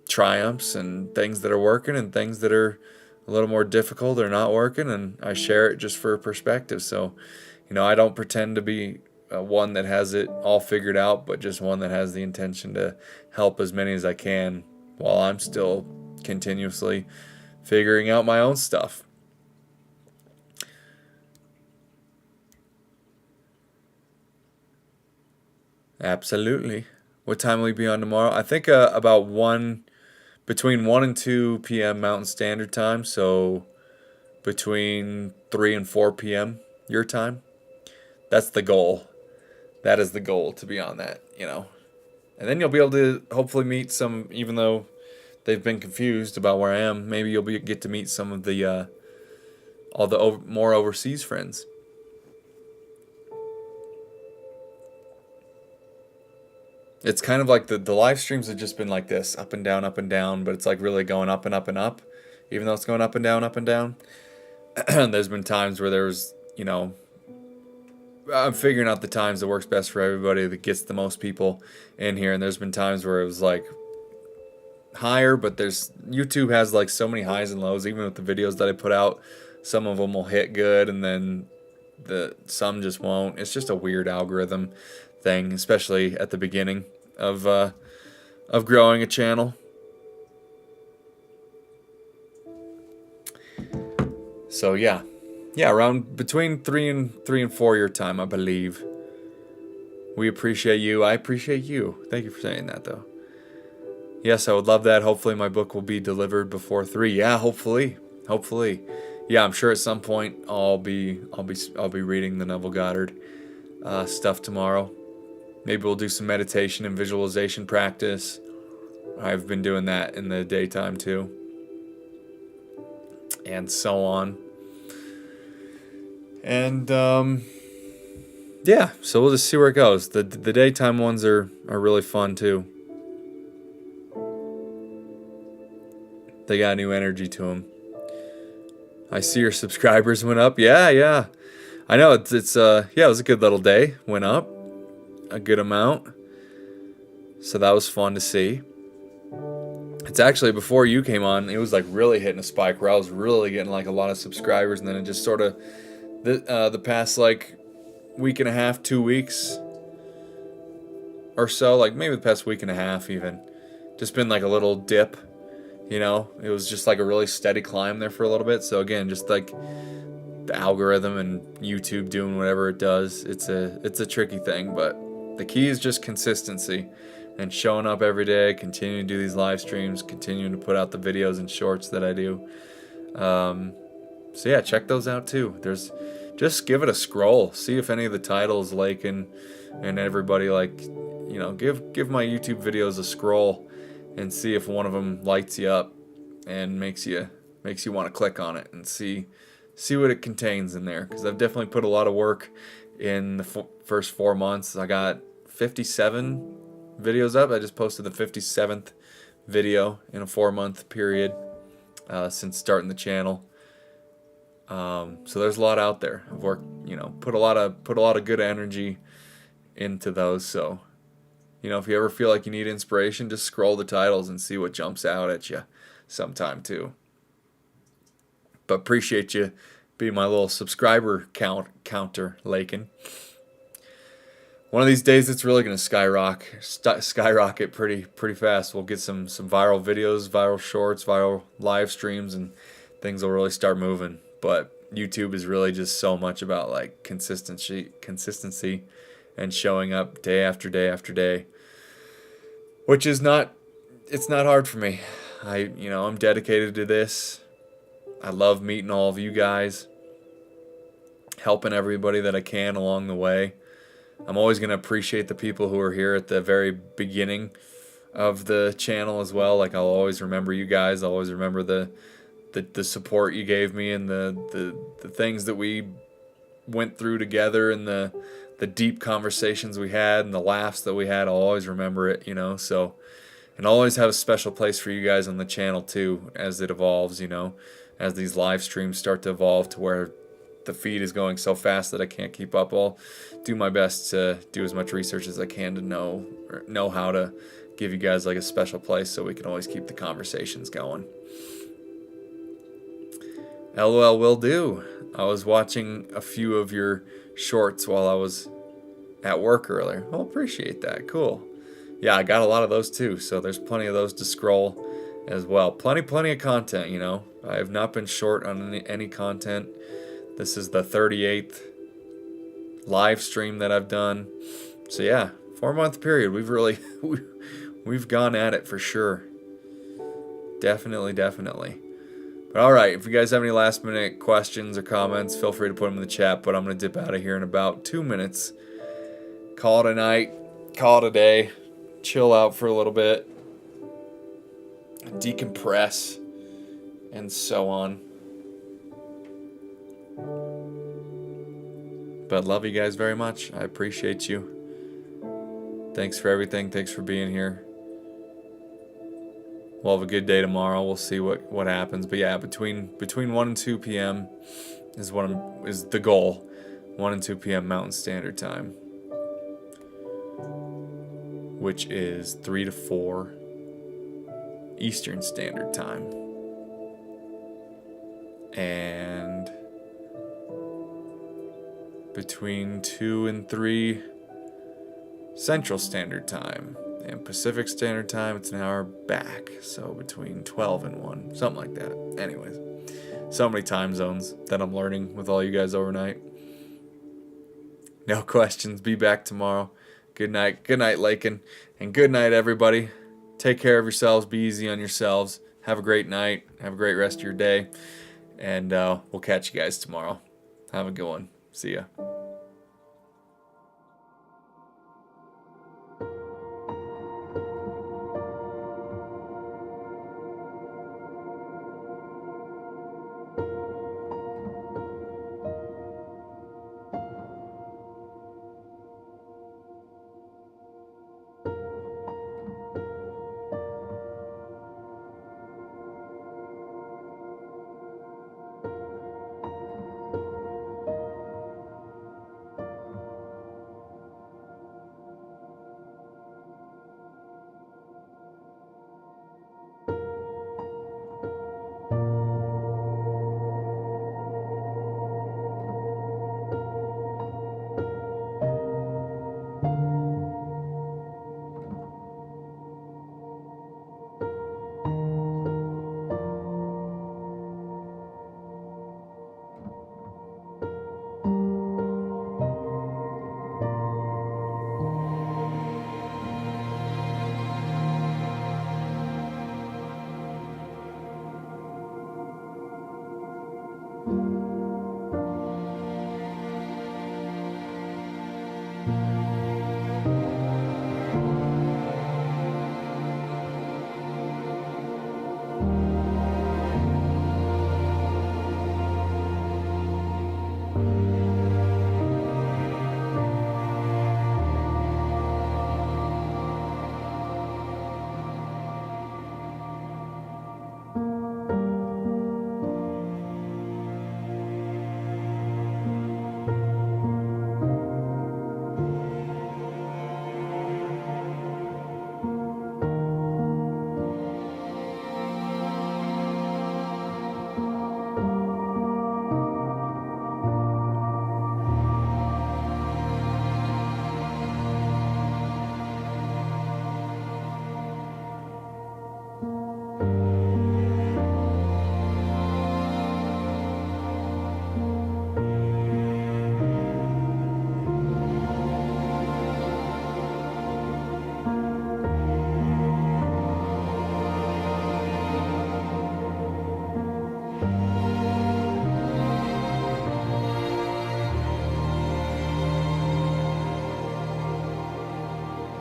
triumphs and things that are working and things that are a little more difficult or not working, and I share it just for perspective. So, you know, I don't pretend to be one that has it all figured out, but just one that has the intention to help as many as I can while I'm still continuously figuring out my own stuff. Absolutely. What time will we be on tomorrow? I think about between 1 and 2 p.m. Mountain Standard Time, so between 3 and 4 p.m. your time. That's the goal. That is the goal, to be on that, you know. And then you'll be able to hopefully meet some, even though they've been confused about where I am, maybe you'll get to meet some of the all the more overseas friends. It's kind of like the live streams have just been like this, up and down, but it's like really going up and up and up, even though it's going up and down, up and down. There's been times where there's, you know, I'm figuring out the times that works best for everybody, that gets the most people in here. And there's been times where it was like higher, but YouTube has like so many highs and lows, even with the videos that I put out. Some of them will hit good and then some just won't. It's just a weird algorithm thing, especially at the beginning of growing a channel. So yeah, around between 3 and 4 your time, I believe. We appreciate you. I appreciate you. Thank you for saying that, though. Yes, I would love that. Hopefully, my book will be delivered before 3. Yeah, hopefully. Yeah, I'm sure at some point I'll be reading the Neville Goddard stuff tomorrow. Maybe we'll do some meditation and visualization practice. I've been doing that in the daytime too, and so on. And yeah, so we'll just see where it goes. The daytime ones are really fun too. They got new energy to them. I see your subscribers went up. Yeah. I know it's it was a good little day. Went up a good amount. So that was fun to see. It's actually before you came on, it was like really hitting a spike where I was really getting like a lot of subscribers, and then it just sort of the past like week and a half, 2 weeks or so, like maybe the past week and a half even, just been like a little dip, you know. It was just like a really steady climb there for a little bit. So again, just like the algorithm and YouTube doing whatever it does, it's a tricky thing, but the key is just consistency and showing up every day, continuing to do these live streams, continuing to put out the videos and shorts that I do. So yeah, check those out too. Just give it a scroll, see if any of the titles like and everybody like, you know, give my YouTube videos a scroll and see if one of them lights you up and makes you want to click on it and see what it contains in there. Because I've definitely put a lot of work in the first 4 months. I got 57 videos up. I just posted the 57th video in a 4-month period since starting the channel. So there's a lot out there. I've worked, you know, put a lot of good energy into those. So, you know, if you ever feel like you need inspiration, just scroll the titles and see what jumps out at you sometime too. But appreciate you being my little subscriber counter, Lakin. One of these days, it's really going to skyrocket pretty fast. We'll get some viral videos, viral shorts, viral live streams, and things will really start moving. But YouTube is really just so much about like consistency, and showing up day after day after day, which is not hard for me. I'm dedicated to this. I love meeting all of you guys, helping everybody that I can along the way. I'm always going to appreciate the people who are here at the very beginning of the channel as well. Like, I'll always remember you guys. I'll always remember the support you gave me, and the things that we went through together, and the deep conversations we had, and the laughs that we had. I'll always remember it, so, and I'll always have a special place for you guys on the channel too, as it evolves, as these live streams start to evolve to where the feed is going so fast that I can't keep up. I'll do my best to do as much research as I can to know how to give you guys like a special place so we can always keep the conversations going. LOL will do. I was watching a few of your shorts while I was at work earlier. Well, appreciate that. Cool. Yeah, I got a lot of those too, so there's plenty of those to scroll as well. Plenty of content, I have not been short on any content. This is the 38th live stream that I've done. So yeah, 4-month period. We've gone at it for sure. Definitely. But all right, if you guys have any last minute questions or comments, feel free to put them in the chat. But I'm going to dip out of here in about 2 minutes. Call it a night. Call it a day. Chill out for a little bit. Decompress. And so on. But love you guys very much. I appreciate you. Thanks for everything. Thanks for being here. We'll have a good day tomorrow. We'll see what happens. But yeah, between 1 and 2 p.m. is the goal. 1 and 2 p.m. Mountain Standard Time, which is 3 to 4 Eastern Standard Time. And between 2 and 3 Central Standard Time. And Pacific Standard Time, it's an hour back. So between 12 and 1. Something like that. Anyways. So many time zones that I'm learning with all you guys overnight. No questions. Be back tomorrow. Good night. Good night, Lakin. And good night, everybody. Take care of yourselves. Be easy on yourselves. Have a great night. Have a great rest of your day. And we'll catch you guys tomorrow. Have a good one. See ya.